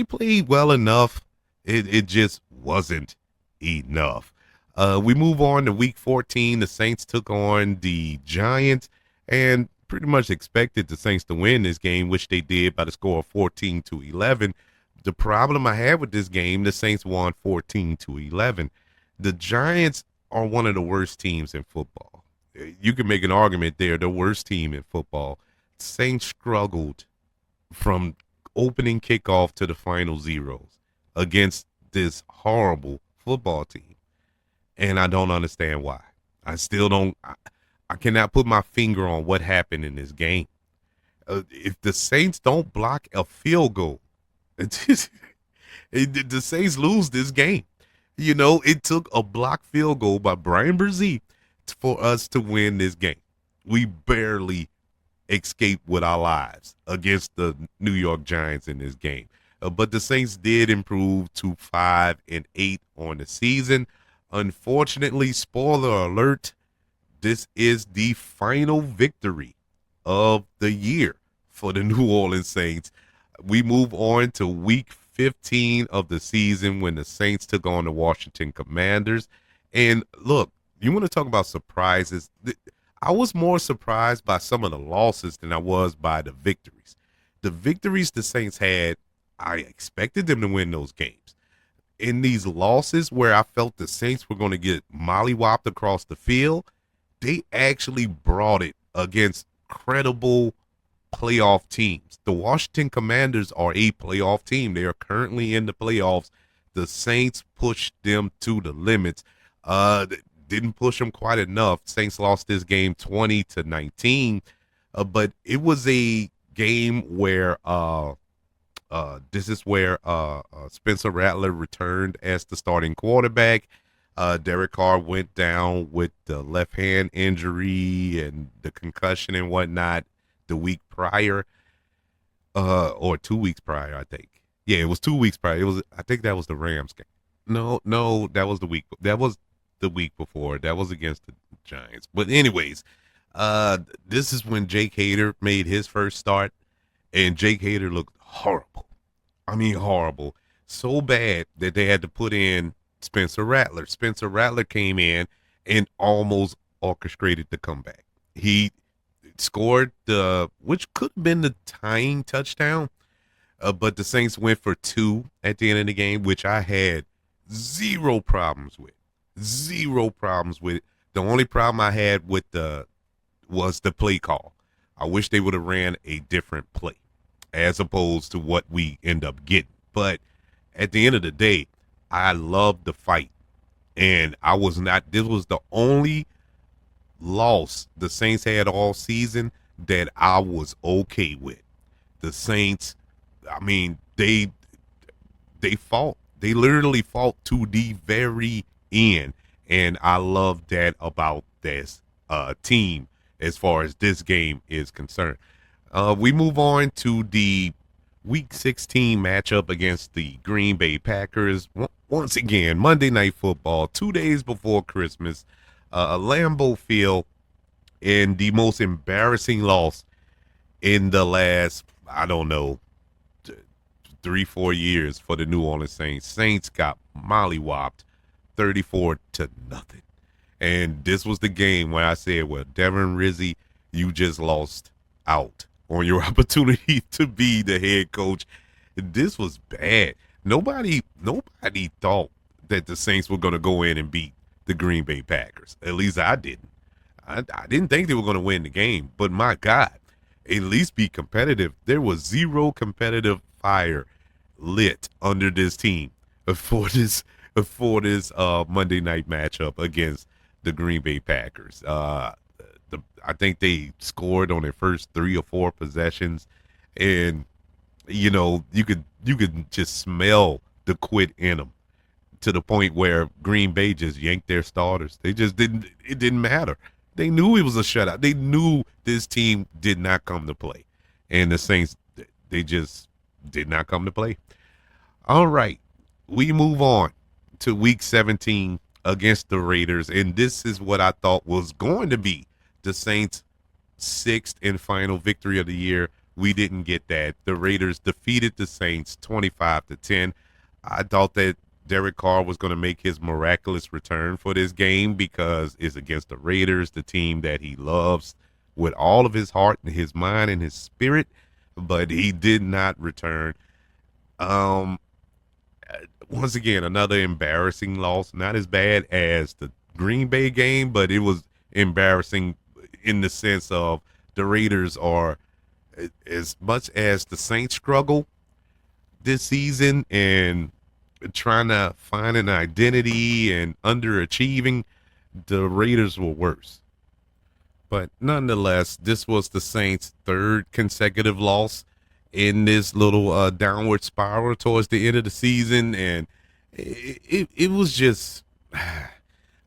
played well enough. It just wasn't enough. We move on to Week 14. The Saints took on the Giants and pretty much expected the Saints to win this game, which they did by the score of 14-11. The problem I had with this game, the Saints won 14-11. The Giants are one of the worst teams in football. You can make an argument they're the worst team in football. Saints struggled from opening kickoff to the final zeros against this horrible football team. And I don't understand why. I still don't. I cannot put my finger on what happened in this game. If the Saints don't block a field goal, the Saints lose this game. It took a blocked field goal by Brian Bresee for us to win this game. We barely escaped with our lives against the New York Giants in this game. But the Saints did improve to 5-8 on the season. Unfortunately, spoiler alert, this is the final victory of the year for the New Orleans Saints. We move on to Week 15 of the season when the Saints took on the Washington Commanders. And look, you want to talk about surprises? I was more surprised by some of the losses than I was by the victories. The victories the Saints had, I expected them to win those games. In these losses where I felt the Saints were going to get mollywopped across the field, they actually brought it against credible playoff teams. The Washington Commanders are a playoff team. They are currently in the playoffs. The Saints pushed them to the limits. Didn't push them quite enough. Saints lost this game 20-19. But it was a game where this is where Spencer Rattler returned as the starting quarterback. Derek Carr went down with the left hand injury and the concussion and whatnot the week prior, or 2 weeks prior, I think. Yeah, it was 2 weeks prior. I think that was the Rams game. No, that was the week. That was the week before. That was against the Giants. But anyways, this is when Jake Hader made his first start, and Jake Hader looked horrible. I mean, horrible. So bad that they had to put in Spencer Rattler. Spencer Rattler came in and almost orchestrated the comeback. He scored which could have been the tying touchdown. But the Saints went for 2 at the end of the game, which I had zero problems with. Zero problems with it. The only problem I had with the was the play call. I wish they would have ran a different play as opposed to what we end up getting. But at the end of the day, I loved the fight. And I was not, this was the only loss the Saints had all season that I was okay with. The Saints, I mean, they fought. They literally fought to the very end. And I love that about this team as far as this game is concerned. We move on to the Week 16 matchup against the Green Bay Packers. Once again, Monday Night Football, 2 days before Christmas, Lambeau Field, in the most embarrassing loss in the last, I don't know, 3-4 years for the New Orleans Saints. Saints got mollywopped 34-0. And this was the game where I said, well, Devin Rizzi, you just lost out on your opportunity to be the head coach. This was bad. Nobody thought that the Saints were going to go in and beat the Green Bay Packers. At least I didn't. I didn't think they were going to win the game. But my God, at least be competitive. There was zero competitive fire lit under this team for this Monday night matchup against the Green Bay Packers. I think they scored on their first 3 or 4 possessions, and you could just smell the quit in them, to the point where Green Bay just yanked their starters. They just didn't. It didn't matter. They knew it was a shutout. They knew this team did not come to play, and the Saints, they just did not come to play. All right, we move on to Week 17 against the Raiders, and this is what I thought was going to be the Saints' 6th and final victory of the year. We didn't get that. The Raiders defeated the Saints 25-10. I thought that Derek Carr was going to make his miraculous return for this game because it's against the Raiders, the team that he loves with all of his heart and his mind and his spirit, but he did not return. Once again, another embarrassing loss. Not as bad as the Green Bay game, but it was embarrassing in the sense of the Raiders are, as much as the Saints struggle this season and trying to find an identity and underachieving, the Raiders were worse. But nonetheless, this was the Saints' 3rd consecutive loss in this little downward spiral towards the end of the season, and it was just, I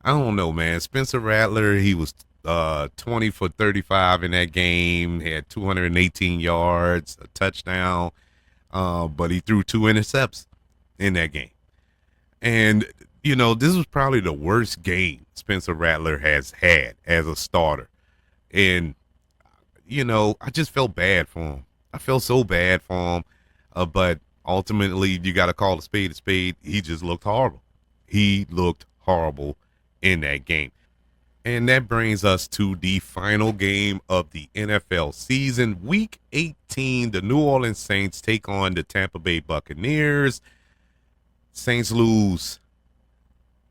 don't know, man. Spencer Rattler, he was 20 for 35 in that game, had 218 yards, a touchdown, but he threw 2 intercepts in that game. And, this was probably the worst game Spencer Rattler has had as a starter. And, I just felt bad for him. I felt so bad for him. But ultimately, you got to call a spade a spade. He just looked horrible. He looked horrible in that game. And that brings us to the final game of the NFL season. Week 18, the New Orleans Saints take on the Tampa Bay Buccaneers. Saints lose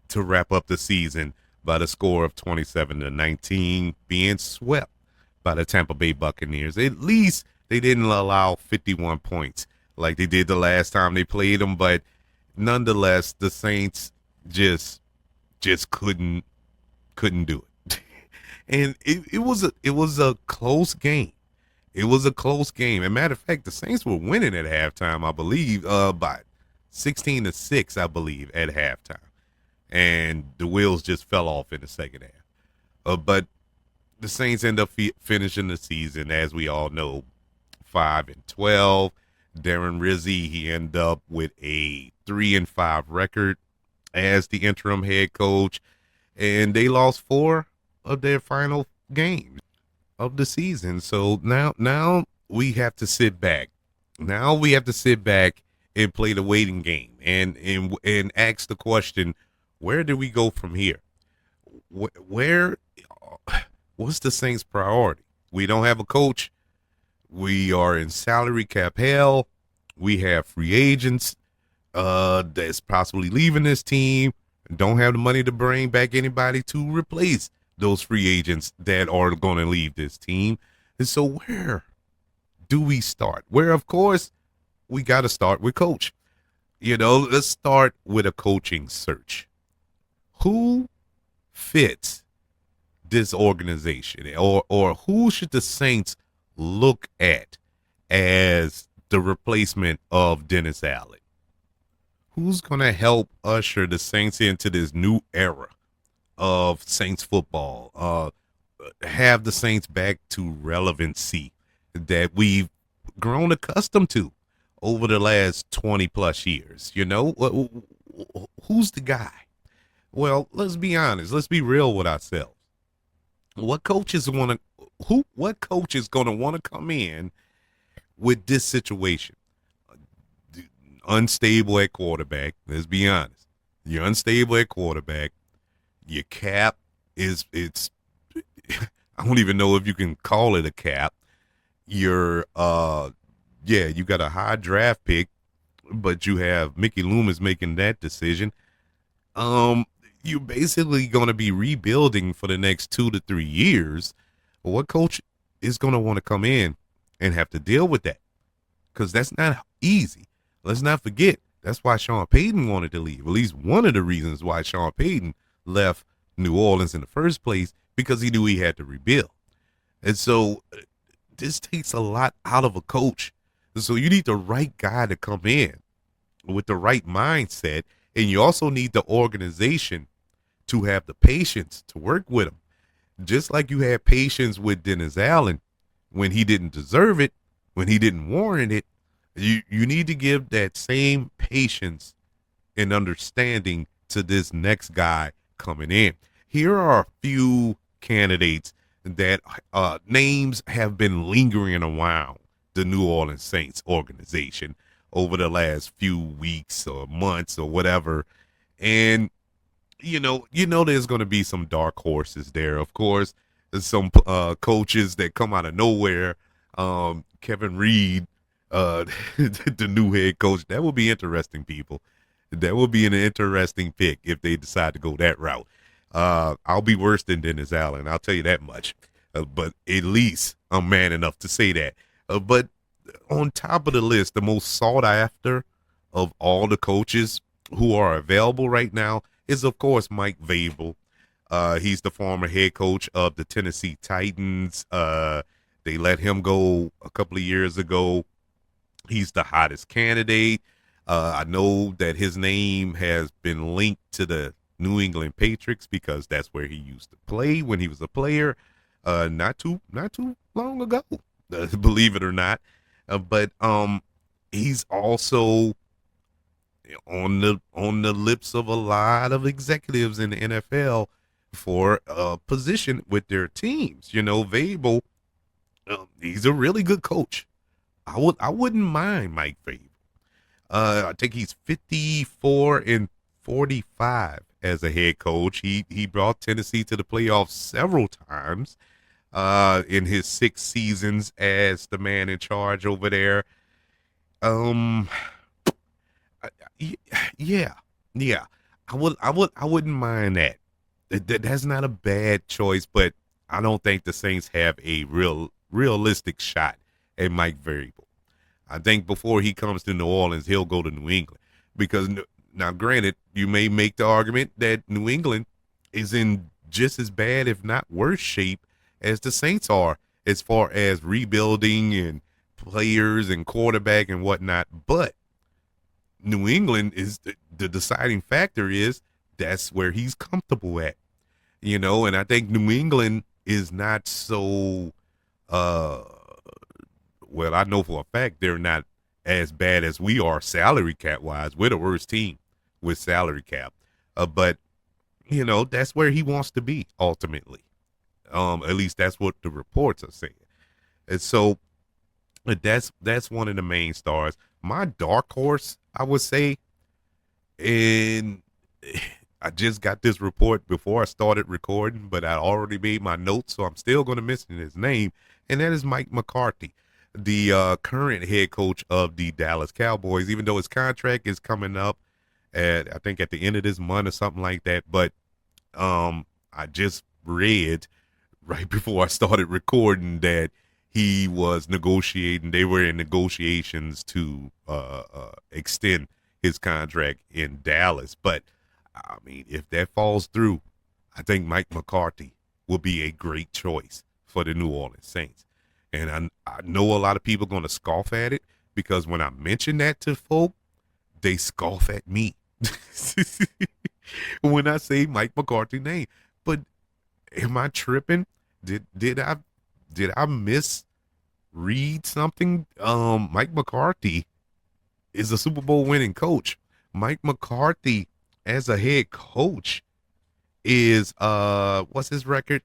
to wrap up the season by the score of 27-19, being swept by the Tampa Bay Buccaneers. At least they didn't allow 51 points like they did the last time they played them, but nonetheless, the Saints just couldn't do it. And it was a close game. It was a close game. As a matter of fact, the Saints were winning at halftime, I believe, by 16-6, I believe, at halftime. And the wheels just fell off in the second half. But the Saints end up finishing the season, as we all know, 5-12. Darren Rizzi, he ended up with a 3-5 record as the interim head coach, and they lost 4 of their final games of the season. So now we have to sit back. Now we have to sit back and play the waiting game and ask the question, where do we go from here? What's the Saints' priority? We don't have a coach. We are in salary cap hell. We have free agents that's possibly leaving this team, don't have the money to bring back anybody to replace those free agents that are going to leave this team. And so where do we start? Where, of course, we got to start with coach. Let's start with a coaching search. Who fits this organization, or who should the Saints look at as the replacement of Dennis Allen? Who's going to help usher the Saints into this new era of Saints football? Have the Saints back to relevancy that we've grown accustomed to over the last 20 plus years. Who's the guy? Well, let's be honest. Let's be real with ourselves. What coach is going to want to come in with this situation? Unstable at quarterback. Let's be honest. You're unstable at quarterback. Your cap it's I don't even know if you can call it a cap. You got a high draft pick, but you have Mickey Loomis making that decision. You're basically going to be rebuilding for the next 2 to 3 years. What coach is going to want to come in and have to deal with that? Because that's not easy. Let's not forget, that's why Sean Payton wanted to leave. At least one of the reasons why Sean Payton left New Orleans in the first place, because he knew he had to rebuild. And so this takes a lot out of a coach. So you need the right guy to come in with the right mindset, and you also need the organization to have the patience to work with him. Just like you had patience with Dennis Allen when he didn't deserve it, when he didn't warrant it, you need to give that same patience and understanding to this next guy coming in. Here are a few candidates that names have been lingering around the New Orleans Saints organization over the last few weeks or months or whatever. And there's going to be some dark horses there. Of course, there's some coaches that come out of nowhere. Kevin Reed, the new head coach. That will be interesting, people. That will be an interesting pick if they decide to go that route. I'll be worse than Dennis Allen, I'll tell you that much. But at least I'm man enough to say that. But on top of the list, the most sought after of all the coaches who are available right now is, of course, Mike Vrabel. He's the former head coach of the Tennessee Titans. They let him go a couple of years ago. He's the hottest candidate. I know that his name has been linked to the New England Patriots because that's where he used to play when he was a player, not too long ago, believe it or not. But he's also on the lips of a lot of executives in the NFL for a position with their teams. Vrabel, he's a really good coach. I wouldn't mind Mike Vrabel. I think he's 54-45 as a head coach. He brought Tennessee to the playoffs several times in his 6 seasons as the man in charge over there. Yeah. I wouldn't mind that. That's not a bad choice, but I don't think the Saints have a realistic shot at Mike Vrabel. I think before he comes to New Orleans, he'll go to New England. Because now, granted, you may make the argument that New England is in just as bad, if not worse shape as the Saints are as far as rebuilding and players and quarterback and whatnot. But New England is the deciding factor is that's where he's comfortable at. And I think New England is not so well, I know for a fact they're not as bad as we are salary cap wise. We're the worst team with salary cap. But that's where he wants to be ultimately. At least that's what the reports are saying. And so that's one of the main stars. My dark horse, I would say, and I just got this report before I started recording, but I already made my notes, so I'm still going to mention his name, and that is Mike McCarthy. the current head coach of the Dallas Cowboys, even though his contract is coming up at I think at the end of this month or something like that. But I just read right before I started recording that he was negotiating. They were in negotiations to extend his contract in Dallas. But I mean, if that falls through, I think Mike McCarthy will be a great choice for the New Orleans Saints. And I know a lot of people are going to scoff at it because when I mention that to folk, they scoff at me when I say Mike McCarthy name. But am I tripping? Did I misread something? Mike McCarthy is a Super Bowl winning coach. Mike McCarthy as a head coach is what's his record?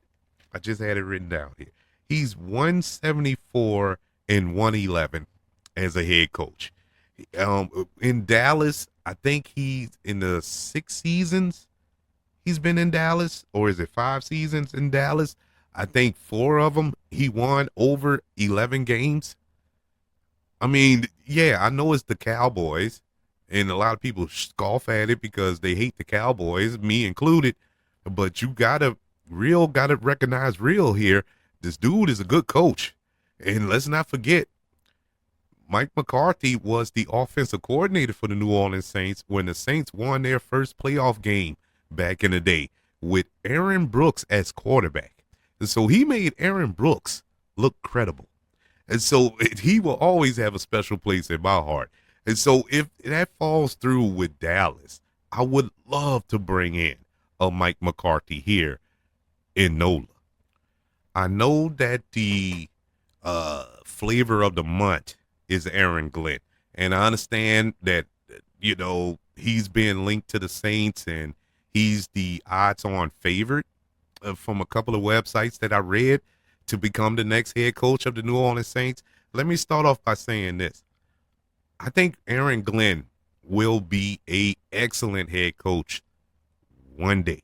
I just had it written down here. He's 174 and 111 as a head coach. In Dallas, I think he's in the 6 seasons he's been in Dallas, or is it 5 seasons in Dallas? I think 4 of them he won over 11 games. I mean, yeah, I know it's the Cowboys, and a lot of people scoff at it because they hate the Cowboys, me included. But you gotta recognize real here. This dude is a good coach, and let's not forget, Mike McCarthy was the offensive coordinator for the New Orleans Saints when the Saints won their first playoff game back in the day with Aaron Brooks as quarterback. And so he made Aaron Brooks look credible. And so he will always have a special place in my heart. And so if that falls through with Dallas, I would love to bring in a Mike McCarthy here in NOLA. I know that the flavor of the month is Aaron Glenn. And I understand that, he's been linked to the Saints and he's the odds-on favorite from a couple of websites that I read to become the next head coach of the New Orleans Saints. Let me start off by saying this. I think Aaron Glenn will be an excellent head coach one day.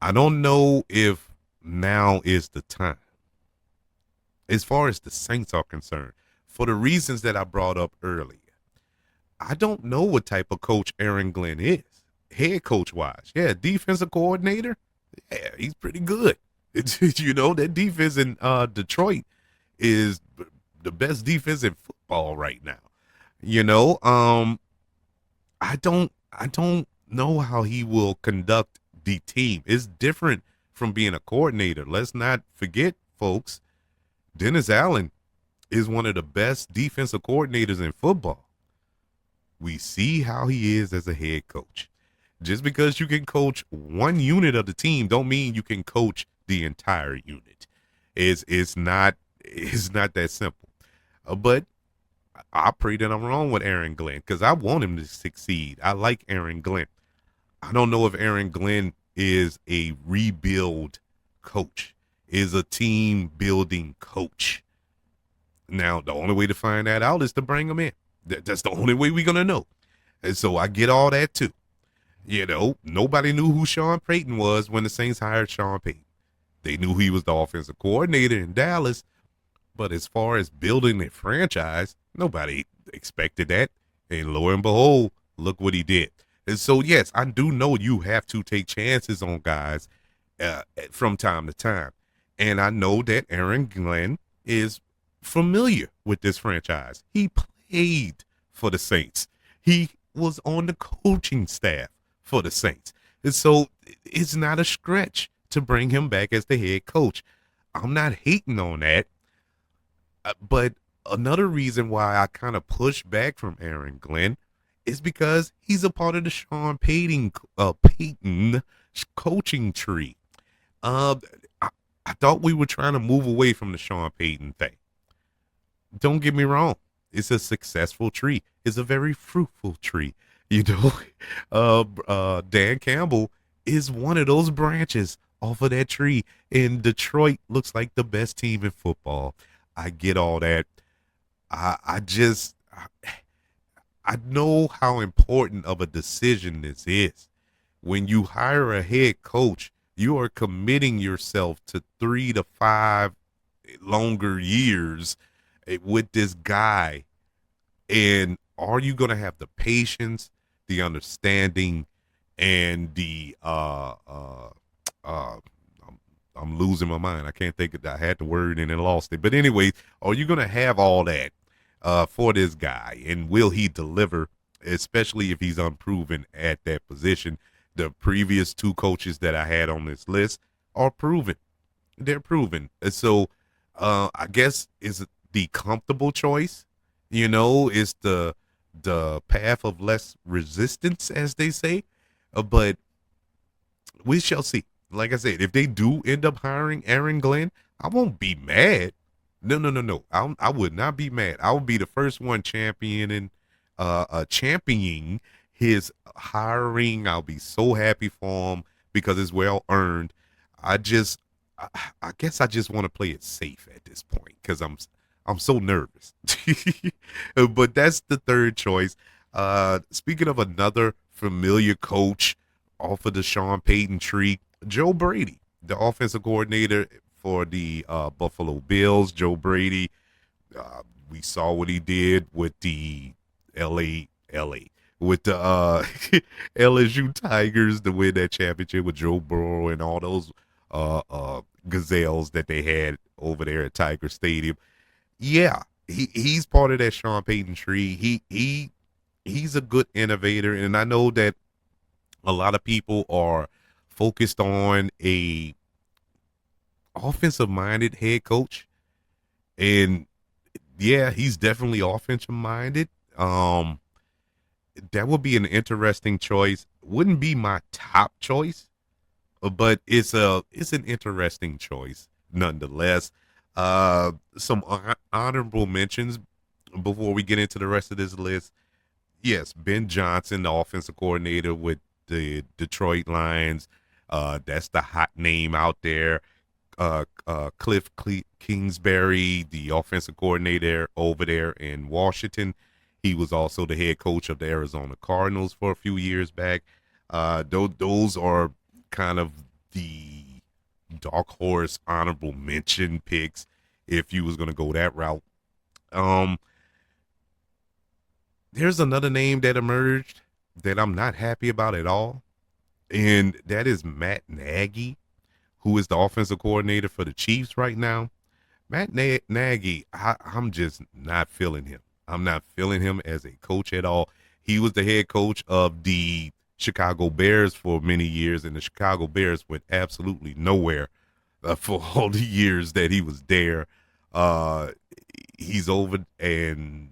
I don't know if now is the time. As far as the Saints are concerned, for the reasons that I brought up earlier, I don't know what type of coach Aaron Glenn is, head coach wise. Yeah, defensive coordinator. Yeah, he's pretty good. That defense in Detroit is the best defense in football right now. I don't know how he will conduct the team. It's different from being a coordinator. Let's not forget, folks, Dennis Allen is one of the best defensive coordinators in football. We see how he is as a head coach. Just because you can coach one unit of the team don't mean you can coach the entire unit. It's not that simple. But I pray that I'm wrong with Aaron Glenn because I want him to succeed. I like Aaron Glenn. I don't know if Aaron Glenn is a rebuild coach, is a team building coach. Now, the only way to find that out is to bring him in. That's the only way we're going to know. And so I get all that too. Nobody knew who Sean Payton was when the Saints hired Sean Payton. They knew he was the offensive coordinator in Dallas, but as far as building a franchise, nobody expected that. And lo and behold, look what he did. And so, yes, I do know you have to take chances on guys from time to time. And I know that Aaron Glenn is familiar with this franchise. He played for the Saints. He was on the coaching staff for the Saints. And so it's not a stretch to bring him back as the head coach. I'm not hating on that. But another reason why I kind of push back from Aaron Glenn is because he's a part of the Sean Payton coaching tree. I thought we were trying to move away from the Sean Payton thing. Don't get me wrong. It's a successful tree. It's a very fruitful tree. Dan Campbell is one of those branches off of that tree. And Detroit looks like the best team in football. I get all that. I know how important of a decision this is. When you hire a head coach, you are committing yourself to 3 to 5 longer years with this guy? And are you going to have the patience, the understanding, and the I'm, I'm losing my mind. I can't think of that. I had the word and then lost it. But anyway, are you going to have all that for this guy? And will he deliver, especially if he's unproven at that position? The previous two coaches that I had on this list are proven. They're proven. And so I guess is the comfortable choice, is the path of less resistance, as they say. But we shall see. Like I said, if they do end up hiring Aaron Glenn, I won't be mad. No, no, no, no. I would not be mad. I would be the first one championing his hiring. I'll be so happy for him because it's well earned. I just, I, I guess I just want to play it safe at this point because I'm so nervous. But that's the third choice. Speaking of another familiar coach off of the Sean Payton tree, Joe Brady, the offensive coordinator for the Buffalo Bills. Joe Brady, we saw what he did with the LA with the LSU Tigers to win that championship with Joe Burrow and all those gazelles that they had over there at Tiger Stadium. Yeah, he's part of that Sean Payton tree. He's a good innovator, and I know that a lot of people are focused on a offensive minded head coach, and yeah, he's definitely offensive minded. That would be an interesting choice. Wouldn't be my top choice, but it's an interesting choice nonetheless. Some honorable mentions before we get into the rest of this list. Yes, Ben Johnson, the offensive coordinator with the Detroit Lions. That's the hot name out there. Cliff Kingsbury, the offensive coordinator over there in Washington. He was also the head coach of the Arizona Cardinals for a few years back. Those are kind of the dark horse honorable mention picks if you was going to go that route. Um, there's another name that emerged that I'm not happy about at all, and that is Matt Nagy, who is the offensive coordinator for the Chiefs right now. Matt Nagy, I'm just not feeling him. I'm not feeling him as a coach at all. He was the head coach of the Chicago Bears for many years, and the Chicago Bears went absolutely nowhere for all the years that he was there. Uh, he's over in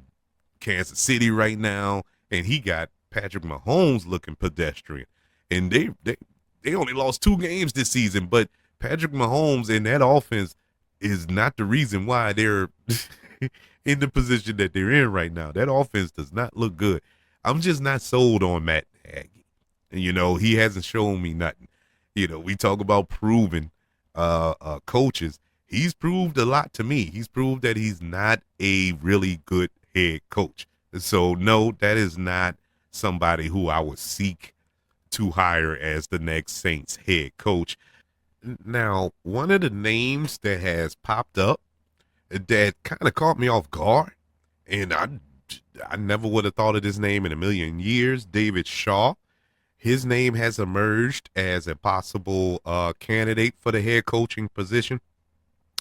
Kansas City right now, and he got Patrick Mahomes looking pedestrian. And they only lost 2 games this season, but Patrick Mahomes and that offense is not the reason why they're in the position that they're in right now. That offense does not look good. I'm just not sold on Matt Nagy. And, he hasn't shown me nothing. We talk about proven coaches. He's proved a lot to me. He's proved that he's not a really good head coach. So, no, that is not somebody who I would seek to hire as the next Saints head coach. Now, one of the names that has popped up that kind of caught me off guard, and I never would have thought of this name in a million years, David Shaw. His name has emerged as a possible candidate for the head coaching position.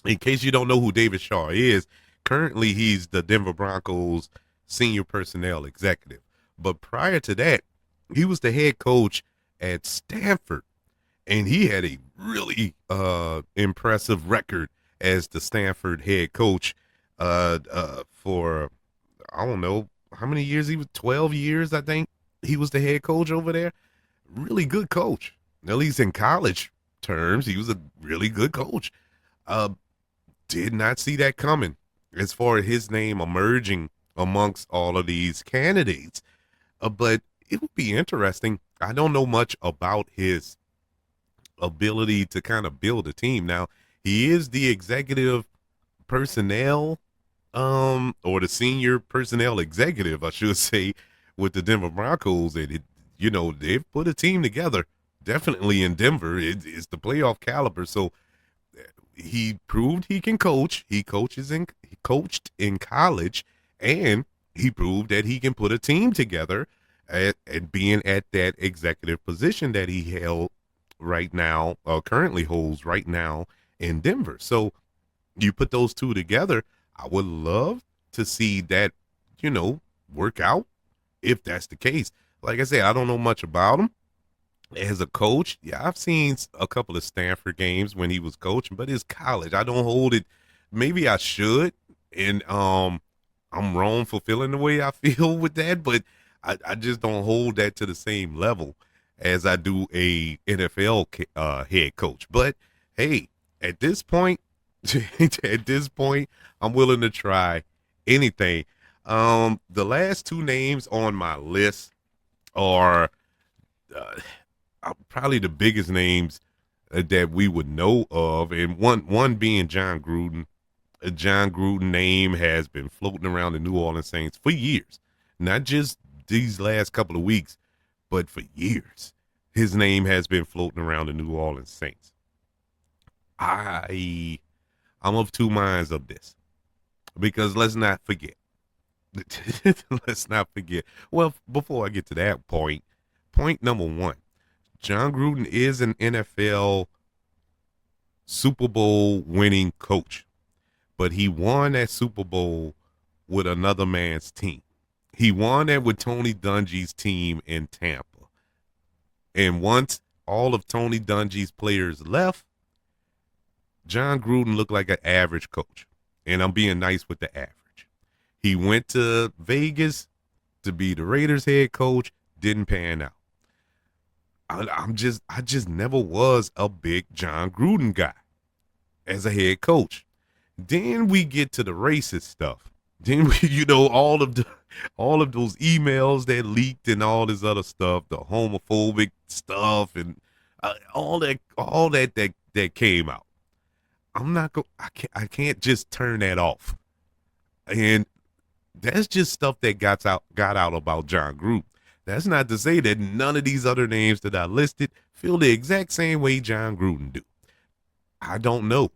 In case you don't know who David Shaw is, currently he's the Denver Broncos senior personnel executive. But prior to that, he was the head coach at Stanford, and he had a really impressive record as the Stanford head coach for, I don't know how many years he was, 12 years, I think. He was the head coach over there. Really good coach. At least in college terms, he was a really good coach. Did not see that coming as far as his name emerging amongst all of these candidates. But it would be interesting. I don't know much about his ability to kind of build a team. Now, he is the executive personnel, or the senior personnel executive, I should say, with the Denver Broncos. And they've put a team together, definitely in Denver. It's the playoff caliber. So he proved he can coach. He coached in college, and he proved that he can put a team together at being at that executive position that he held right now, currently holds right now in Denver. So you put those two together, I would love to see that, work out if that's the case. Like I said, I don't know much about him as a coach. Yeah, I've seen a couple of Stanford games when he was coaching, but it's college. I don't hold it. Maybe I should, and I'm wrong for feeling the way I feel with that, but I just don't hold that to the same level as I do a NFL head coach. But hey, at this point, I'm willing to try anything. The last two names on my list are uh, probably the biggest names that we would know of, and one being John Gruden. John Gruden name has been floating around the New Orleans Saints for years, not just these last couple of weeks, but for years. His name has been floating around the New Orleans Saints. I'm of two minds of this because let's not forget. Let's not forget. Well, before I get to that point number one, John Gruden is an NFL Super Bowl winning coach, but he won that Super Bowl with another man's team. He won that with Tony Dungy's team in Tampa. And once all of Tony Dungy's players left, John Gruden looked like an average coach. And I'm being nice with the average. He went to Vegas to be the Raiders head coach, didn't pan out. I just never was a big John Gruden guy as a head coach. Then we get to the racist stuff. Then we, all of those emails that leaked and all this other stuff, the homophobic stuff and all that came out. I can't just turn that off. And that's just stuff that got out about John Gruden. That's not to say that none of these other names that I listed feel the exact same way John Gruden do. I don't know,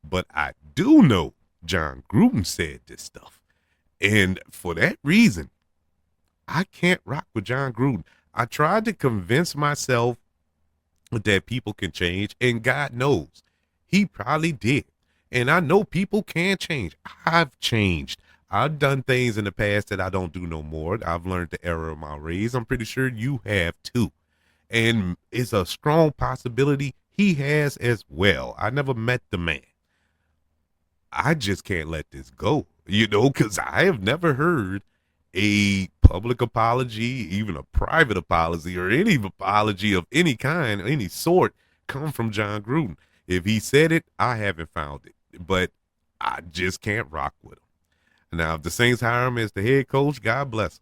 but I do know John Gruden said this stuff. And for that reason, I can't rock with John Gruden. I tried to convince myself that people can change, and God knows he probably did. And I know people can change. I've changed. I've done things in the past that I don't do no more. I've learned the error of my ways. I'm pretty sure you have too. And it's a strong possibility he has as well. I never met the man. I just can't let this go, because I have never heard a public apology, even a private apology, or any apology of any kind, any sort, come from John Gruden. If he said it, I haven't found it, but I just can't rock with him. Now, if the Saints hire him as the head coach, God bless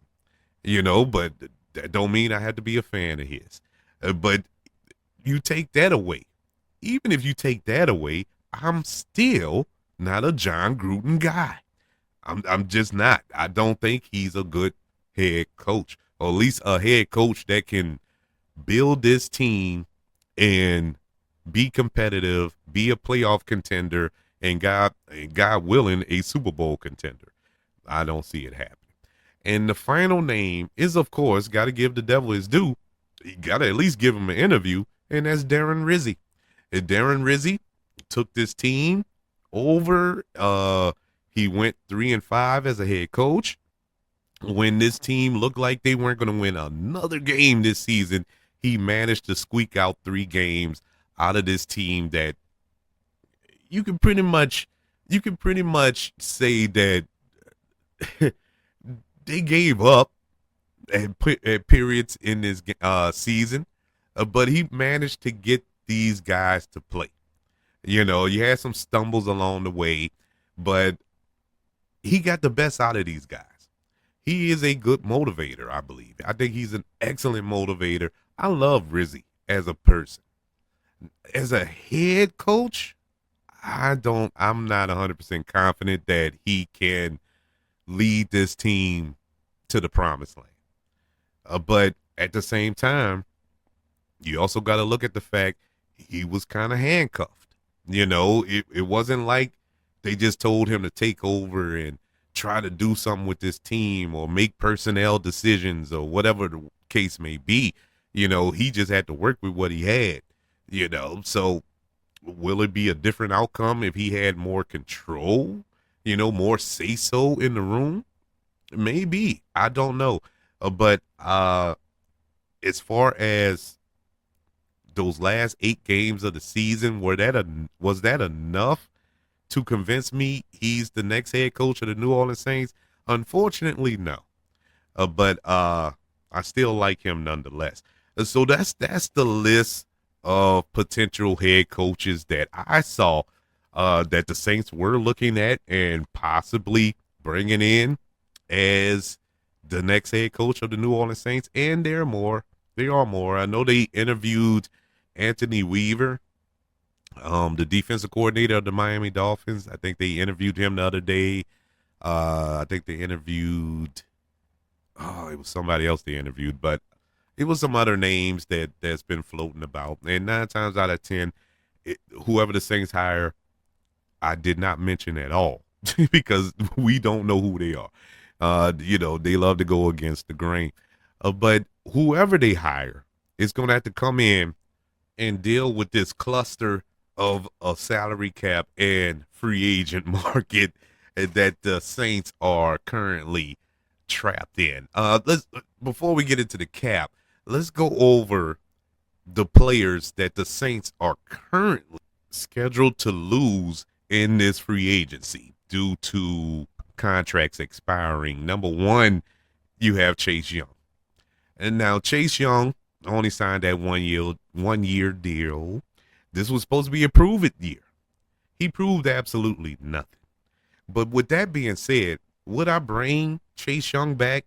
him, but that don't mean I have to be a fan of his. But you take that away. Even if you take that away, I'm still not a John Gruden guy. I'm just not. I don't think he's a good head coach, or at least a head coach that can build this team and be competitive, be a playoff contender, and God willing, a Super Bowl contender. I don't see it happening. And the final name is, of course, got to give the devil his due. You got to at least give him an interview, and that's Darren Rizzi. And Darren Rizzi took this team over. He went 3-5 as a head coach. When this team looked like they weren't going to win another game this season, he managed to squeak out 3 games out of this team that you can pretty much say that they gave up at periods in this season, but he managed to get these guys to play. You had some stumbles along the way, but he got the best out of these guys. He is a good motivator, I believe. I think he's an excellent motivator. I love Rizzi as a person. As a head coach, I'm not 100% confident that he can lead this team to the promised land. But at the same time, you also got to look at the fact he was kind of handcuffed It wasn't like they just told him to take over and try to do something with this team or make personnel decisions or whatever the case may be. He just had to work with what he had. So will it be a different outcome if he had more control? More say so in the room? Maybe. I don't know. But as far as those last 8 games of the season, was that enough to convince me he's the next head coach of the New Orleans Saints? Unfortunately, no. But I still like him nonetheless. So that's the list of potential head coaches that I saw that the Saints were looking at and possibly bringing in as the next head coach of the New Orleans Saints. And there are more. There are more. I know they interviewed Anthony Weaver, the defensive coordinator of the Miami Dolphins. I think they interviewed him the other day. I think they interviewed. Oh, it was somebody else they interviewed, but it was some other names that's been floating about. And 9 times out of 10, whoever the Saints hire, I did not mention at all because we don't know who they are. They love to go against the grain. But whoever they hire is going to have to come in and deal with this cluster of a salary cap and free agent market that the Saints are currently trapped in. Let's Before we get into the cap, let's go over the players that the Saints are currently scheduled to lose in this free agency due to contracts expiring. Number one, you have Chase Young. And now Chase Young only signed that 1 year deal. This was supposed to be a prove it year. He proved absolutely nothing. But with that being said, would I bring Chase Young back?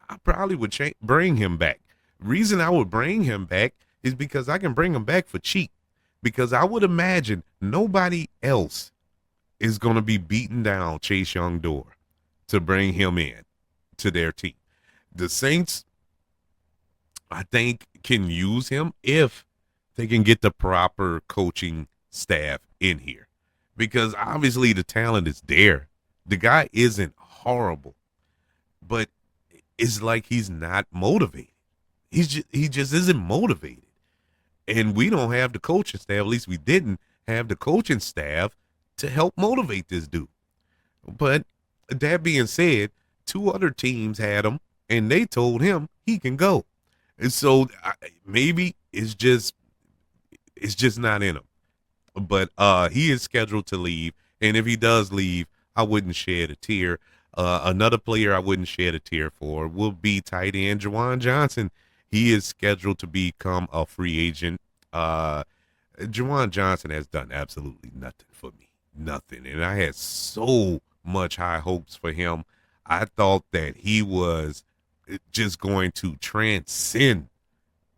I probably would bring him back. Reason I would bring him back is because I can bring him back for cheap. Because I would imagine nobody else is going to be beating down Chase Young door to bring him in to their team. The Saints, I think, can use him if they can get the proper coaching staff in here. Because obviously the talent is there. The guy isn't horrible, but it's like he's not motivated. He just isn't motivated. And we don't have the coaching staff, at least we didn't have the coaching staff to help motivate this dude. But that being said, 2 other teams had him and they told him he can go. And so maybe it's just not in him. But he is scheduled to leave, and if he does leave, I wouldn't shed a tear. Another player I wouldn't shed a tear for will be tight end Juwan Johnson. He is scheduled to become a free agent. Juwan Johnson has done absolutely nothing for me. Nothing. And I had so much high hopes for him. I thought that he was just going to transcend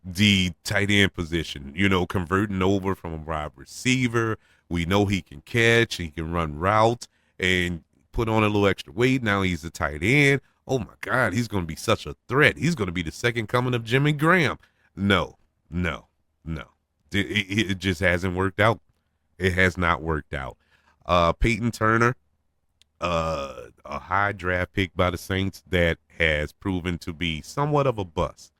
the tight end position, converting over from a wide receiver. We know he can catch, he can run routes and put on a little extra weight. Now he's a tight end. Oh my God, he's going to be such a threat. He's going to be the second coming of Jimmy Graham. No. It just hasn't worked out. It has not worked out. Peyton Turner, a high draft pick by the Saints that has proven to be somewhat of a bust.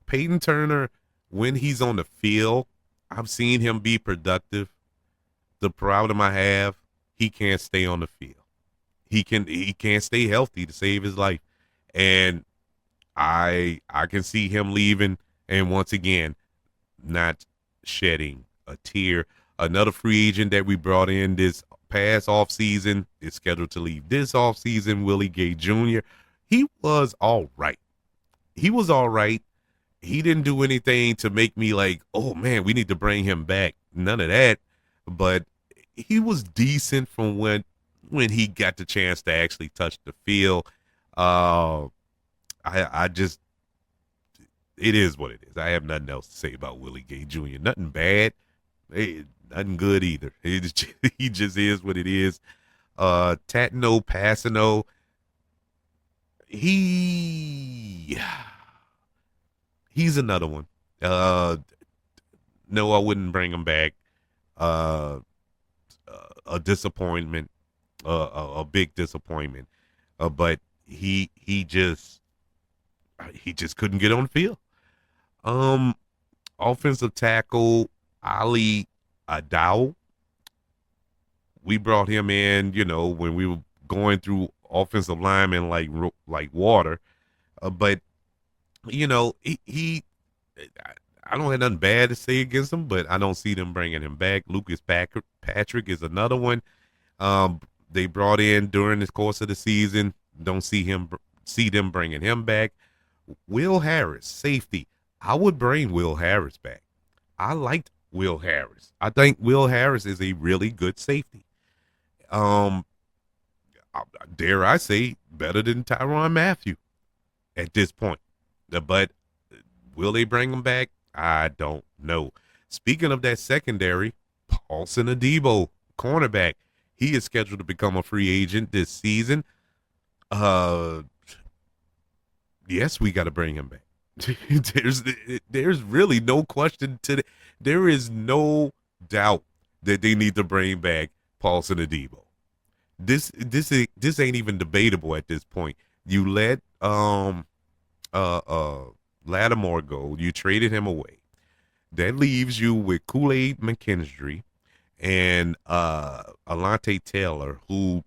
Peyton Turner, when he's on the field, I've seen him be productive. The problem I have, he can't stay on the field. He can't stay healthy to save his life. And I can see him leaving and once again not shedding a tear. Another free agent that we brought in this past offseason is scheduled to leave this offseason, Willie Gay Jr. He was all right. He didn't do anything to make me like, oh man, we need to bring him back. None of that. But he was decent from when he got the chance to actually touch the field. I just, it is what it is. I have nothing else to say about Willie Gay Jr. Nothing bad, nothing good either. He just is what it is. Tatno Passano, he's another one. No, I wouldn't bring him back. uh, a disappointment, a big disappointment. But he just couldn't get on the field. Um, Offensive tackle Ali Adao. We brought him in, when we were going through offensive linemen like water. But he I don't have nothing bad to say against him, but I don't see them bringing him back. Lucas Patrick is another one. They brought in during the course of the season. Don't see them bringing him back. Will Harris, safety. I would bring Will Harris back. I liked Will Harris. I think Will Harris is a really good safety. Um, dare I say, better than Tyrann Mathieu at this point. But will they bring him back? I don't know. Speaking of that secondary, Paulson Adebo, cornerback, he is scheduled to become a free agent this season. Yes, we got to bring him back. there's really no question there is no doubt that they need to bring back Paulson Adebo. This ain't even debatable at this point. You let Lattimore go. You traded him away. That leaves you with Kool-Aid McKinstry and Alante Taylor, who,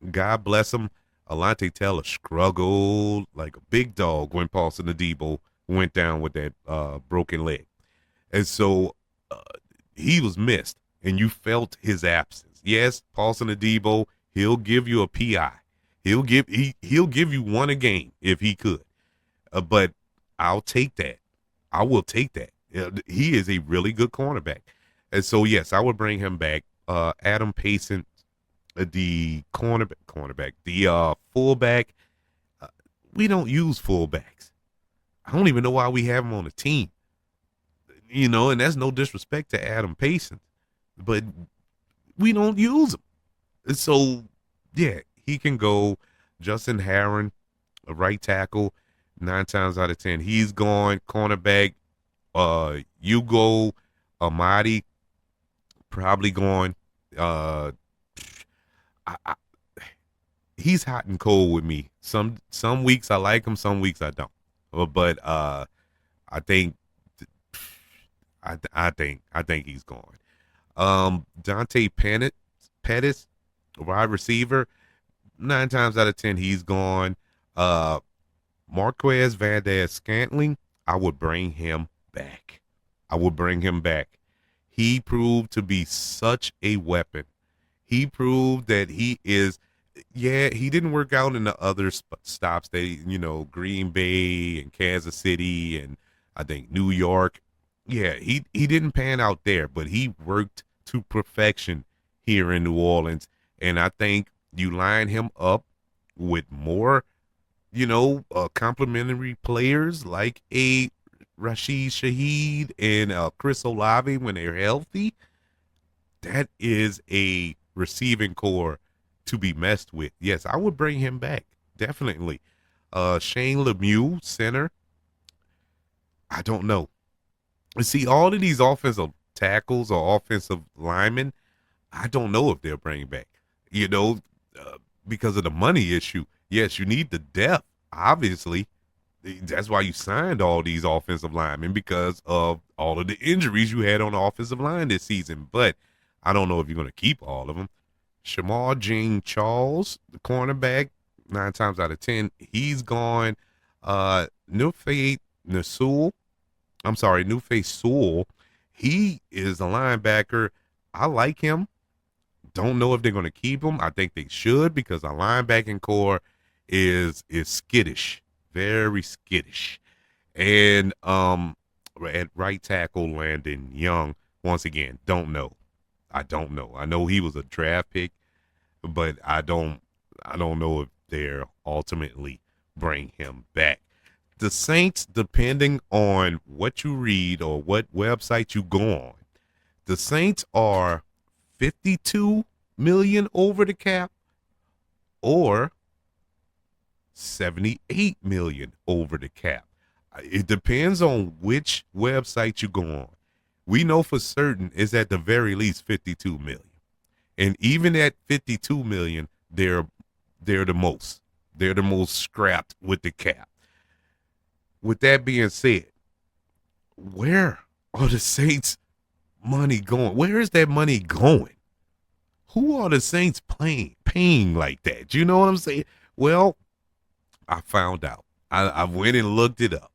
God bless him, Alante Taylor struggled like a big dog when Paulson Adebo went down with that broken leg. And so he was missed, and you felt his absence. Yes, Paulson Adebo, he'll give you a PI. He'll give you one a game if he could. But I'll take that. I will take that. He is a really good cornerback. And so, yes, I would bring him back. Adam Payson, the cornerback, the fullback. We don't use fullbacks. I don't even know why we have him on the team. And that's no disrespect to Adam Payson, but we don't use him. And so, yeah, he can go. Justin Herron, a right tackle, 9 times out of 10, he's gone. Cornerback, Hugo Amadi, probably gone. He's hot and cold with me. Some weeks I like him, some weeks I don't. But I think I think he's gone. Dante Pettis, wide receiver, 9 times out of 10 he's gone. Marquez Valdes-Scantling, I would bring him back. He proved to be such a weapon. He proved that he is. Yeah, he didn't work out in the other stops. Green Bay and Kansas City and I think New York. Yeah, he didn't pan out there, but he worked to perfection here in New Orleans. And I think you line him up with more, complimentary players like a Rashid Shaheed and Chris Olave when they're healthy. That is a receiving core to be messed with. Yes, I would bring him back. Definitely. Shane Lemieux, center. I don't know. See, all of these offensive tackles or offensive linemen, I don't know if they'll bring back, because of the money issue. Yes, you need the depth, obviously. That's why you signed all these offensive linemen, because of all of the injuries you had on the offensive line this season. But I don't know if you're going to keep all of them. Shamar Jean Charles, the cornerback, 9 times out of 10, he's gone. Nufe Sewell, he is a linebacker. I like him. Don't know if they're going to keep him. I think they should, because our linebacking core is skittish, very skittish. And at right tackle, Landon Young, once again, don't know. I don't know. I know he was a draft pick, but I don't know if they'll ultimately bring him back. The Saints, depending on what you read or what website you go on, the Saints are 52 million over the cap or 78 million over the cap. It depends on which website you go on. We know for certain is at the very least 52 million. And even at 52 million, they're the most. They're the most scrapped with the cap. With that being said, where are the Saints money going? Where is that money going? Who are the Saints paying like that? You know what I'm saying? Well, I found out. I went and looked it up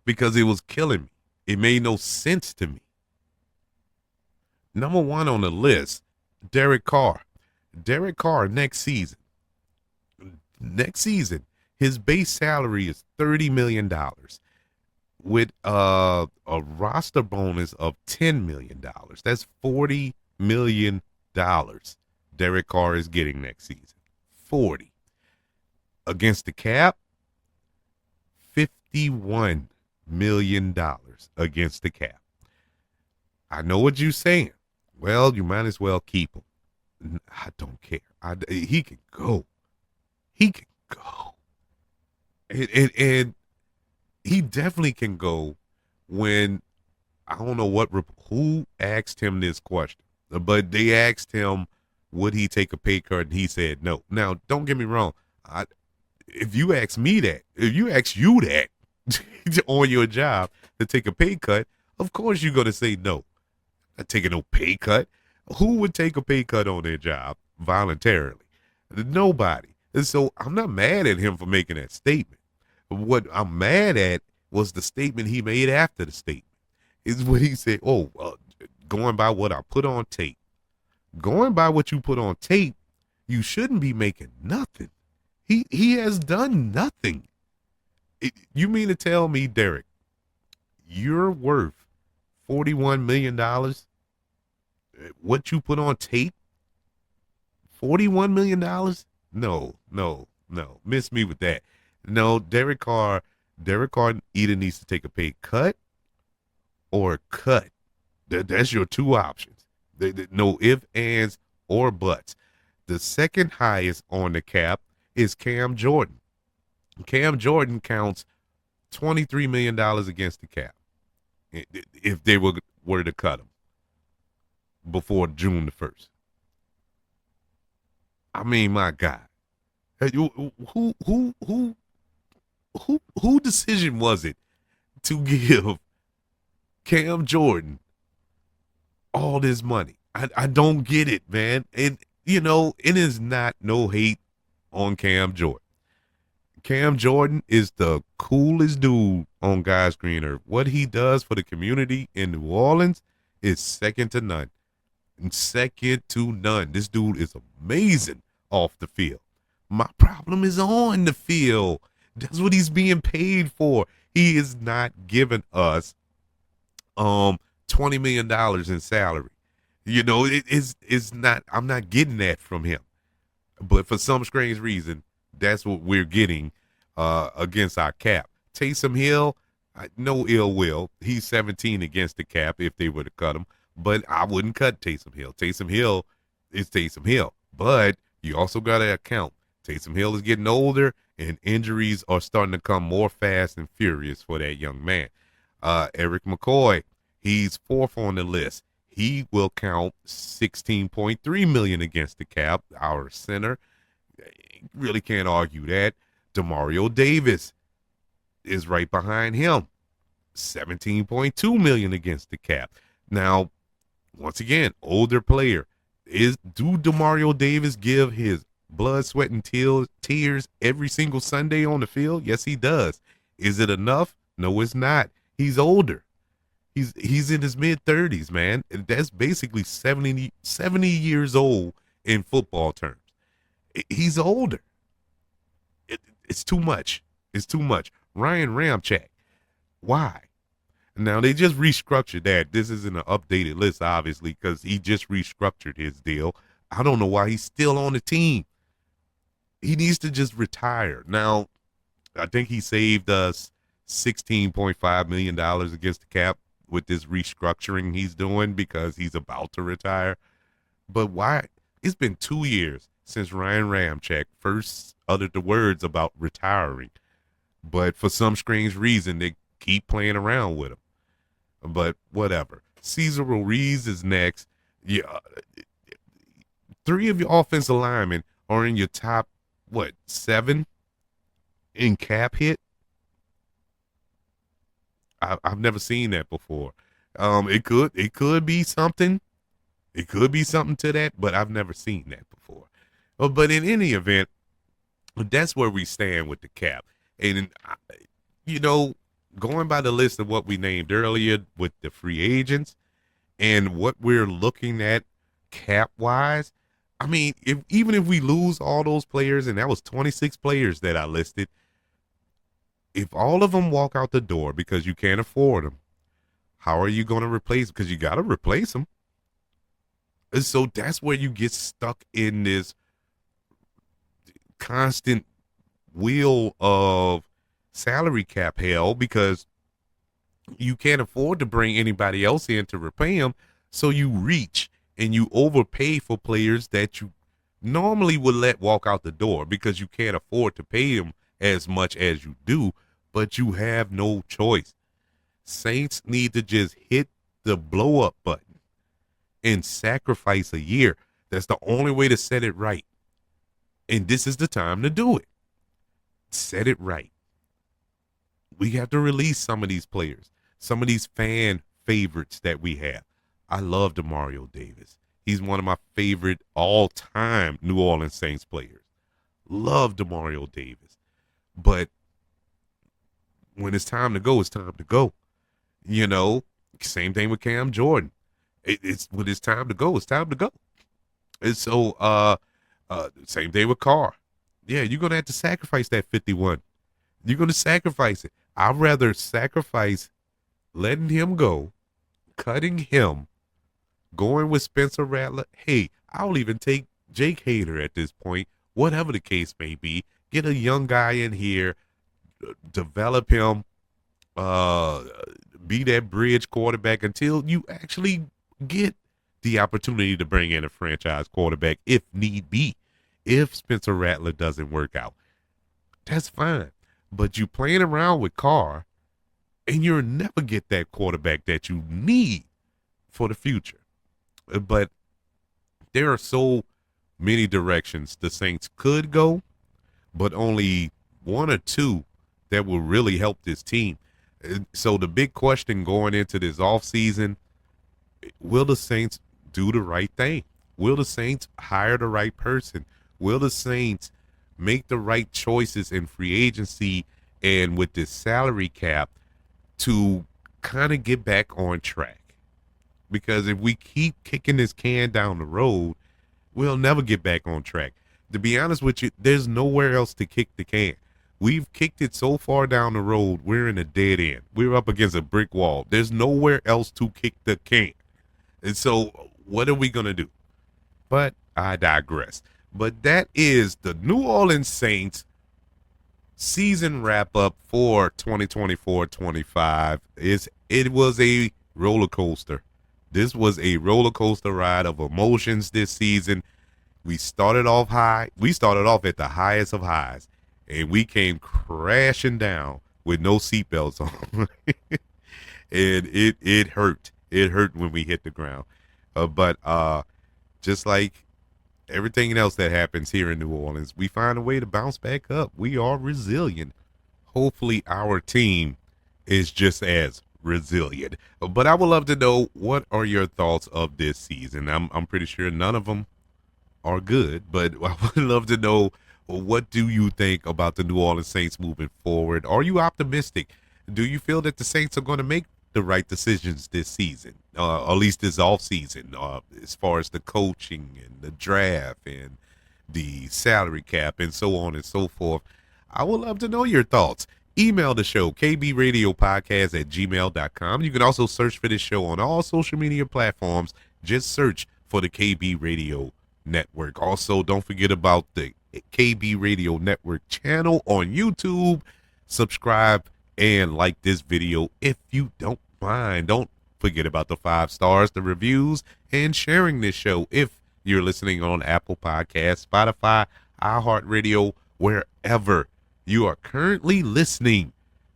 because it was killing me. It made no sense to me. Number one on the list, Derek Carr. Derek Carr next season, his base salary is $30 million with a roster bonus of $10 million. That's $40 million Derek Carr is getting next season. 40. Against the cap, $51 million against the cap. I know what you're saying. Well, you might as well keep him. I don't care. He can go. He can go. And he definitely can go when, I don't know who asked him this question, but they asked him, would he take a pay cut? And he said no. Now, don't get me wrong. If you ask me that, if you ask you that on your job to take a pay cut, of course you're going to say no. Not taking no pay cut. Who would take a pay cut on their job voluntarily? Nobody. And so I'm not mad at him for making that statement. What I'm mad at was the statement he made after the statement. Is what he said, going by what I put on tape. Going by what you put on tape, you shouldn't be making nothing. He has done nothing. You mean to tell me, Derek, you're worth $41 million? What you put on tape? $41 million? No. Miss me with that. No, Derek Carr either needs to take a pay cut or cut. That's your two options. No ifs, ands, or buts. The second highest on the cap is Cam Jordan. Cam Jordan counts $23 million against the cap if they were to cut him before June the 1st. I mean, my God. Who decision was it to give Cam Jordan all this money? I don't get it, man. And, it is not no hate on Cam Jordan. Cam Jordan is the coolest dude on God's green earth. What he does for the community in New Orleans is second to none. Second to none. This dude is amazing off the field. My problem is on the field. That's what he's being paid for. He is not giving us $20 million in salary. It's not, I'm not getting that from him. But for some strange reason, that's what we're getting against our cap. Taysom Hill, no ill will. He's 17 against the cap if they were to cut him. But I wouldn't cut Taysom Hill. Taysom Hill is Taysom Hill. But you also got to account. Taysom Hill is getting older, and injuries are starting to come more fast and furious for that young man. Eric McCoy, he's fourth on the list. He will count $16.3 million against the cap. Our center, really can't argue that. Demario Davis is right behind him, $17.2 million against the cap. Now, once again, older player. Do Demario Davis give his blood, sweat, and tears every single Sunday on the field? Yes, he does. Is it enough? No, it's not. He's older. He's in his mid-30s, man. And that's basically 70 years old in football terms. He's older. It's too much. It's too much. Ryan Ramczyk. Why? Now, they just restructured that. This isn't an updated list, obviously, because he just restructured his deal. I don't know why he's still on the team. He needs to just retire. Now, I think he saved us $16.5 million against the cap with this restructuring he's doing because he's about to retire. But why? It's been 2 years since Ryan Ramczyk first uttered the words about retiring. But for some strange reason, they keep playing around with him. But whatever. Cesar Ruiz is next. Yeah, 3 of your offensive linemen are in your top, 7 in cap hit. I've never seen that before. It could be something. It could be something to that, but I've never seen that before. But in any event, that's where we stand with the cap. And you know, going by the list of what we named earlier with the free agents and what we're looking at cap wise, I mean, even if we lose all those players, and that was 26 players that I listed, if all of them walk out the door because you can't afford them, how are you going to replace? Because you got to replace them. And so that's where you get stuck in this constant wheel of salary cap hell because you can't afford to bring anybody else in to repay them. So you reach and you overpay for players that you normally would let walk out the door because you can't afford to pay them as much as you do, but you have no choice. Saints need to just hit the blow up button and sacrifice a year. That's the only way to set it right. And this is the time to do it. Set it right. We have to release some of these players, some of these fan favorites that we have. I love DeMario Davis. He's one of my favorite all-time New Orleans Saints players. Love DeMario Davis. But when it's time to go, it's time to go. You know, same thing with Cam Jordan. It's when it's time to go, it's time to go. And so, same thing with Carr. Yeah, you're gonna have to sacrifice that 51. You're gonna sacrifice it. I'd rather sacrifice letting him go, cutting him, going with Spencer Rattler. Hey, I'll even take Jake Hader at this point, whatever the case may be. Get a young guy in here, develop him, be that bridge quarterback until you actually get the opportunity to bring in a franchise quarterback if need be. If Spencer Rattler doesn't work out, that's fine. But you playing around with Carr, and you'll never get that quarterback that you need for the future. But there are so many directions the Saints could go, but only 1 or 2 that will really help this team. So the big question going into this offseason, will the Saints do the right thing? Will the Saints hire the right person? Will the Saints make the right choices in free agency and with this salary cap to kind of get back on track? Because if we keep kicking this can down the road, we'll never get back on track. To be honest with you, there's nowhere else to kick the can. We've kicked it so far down the road, we're in a dead end. We're up against a brick wall. There's nowhere else to kick the can. And so what are we going to do? But I digress. But that is the New Orleans Saints season wrap up for 2024-25. It was a roller coaster. This was a roller coaster ride of emotions this season. We started off high. We started off at the highest of highs, and we came crashing down with no seatbelts on. And it hurt. It hurt when we hit the ground. But just like everything else that happens here in New Orleans, we find a way to bounce back up. We are resilient. Hopefully our team is just as resilient. But I would love to know, what are your thoughts of this season? I'm pretty sure none of them are good, but I would love to know, what do you think about the New Orleans Saints moving forward? Are you optimistic? Do you feel that the Saints are going to make the right decisions this season, at least this offseason, as far as the coaching and the draft and the salary cap and so on and so forth? I would love to know your thoughts. Email the show, kbradiopodcast@gmail.com. You can also search for this show on all social media platforms. Just search for the KB Radio Network. Also, don't forget about the KB Radio Network channel on YouTube. Subscribe and like this video if you don't mind. Don't forget about the 5 stars, the reviews, and sharing this show if you're listening on Apple Podcasts, Spotify, iHeartRadio, wherever you are currently listening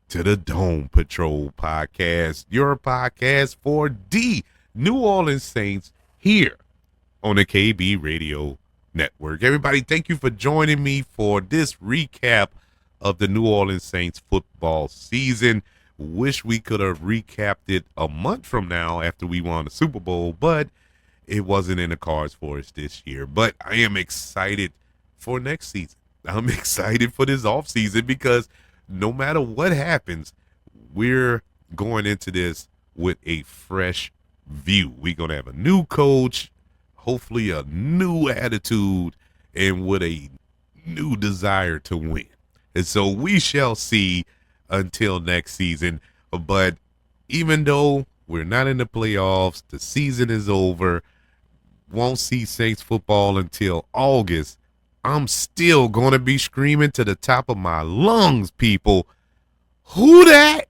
to the Dome Patrol podcast, your podcast for the New Orleans Saints here on the KB Radio Network. Everybody, thank you for joining me for this recap of the New Orleans Saints football season. Wish we could have recapped it a month from now after we won the Super Bowl, but it wasn't in the cards for us this year. But I am excited for next season. I'm excited for this offseason because no matter what happens, we're going into this with a fresh view. We're going to have a new coach, hopefully a new attitude, and with a new desire to win. And so we shall see until next season. But even though we're not in the playoffs, the season is over, won't see Saints football until August, I'm still going to be screaming to the top of my lungs, people, who that?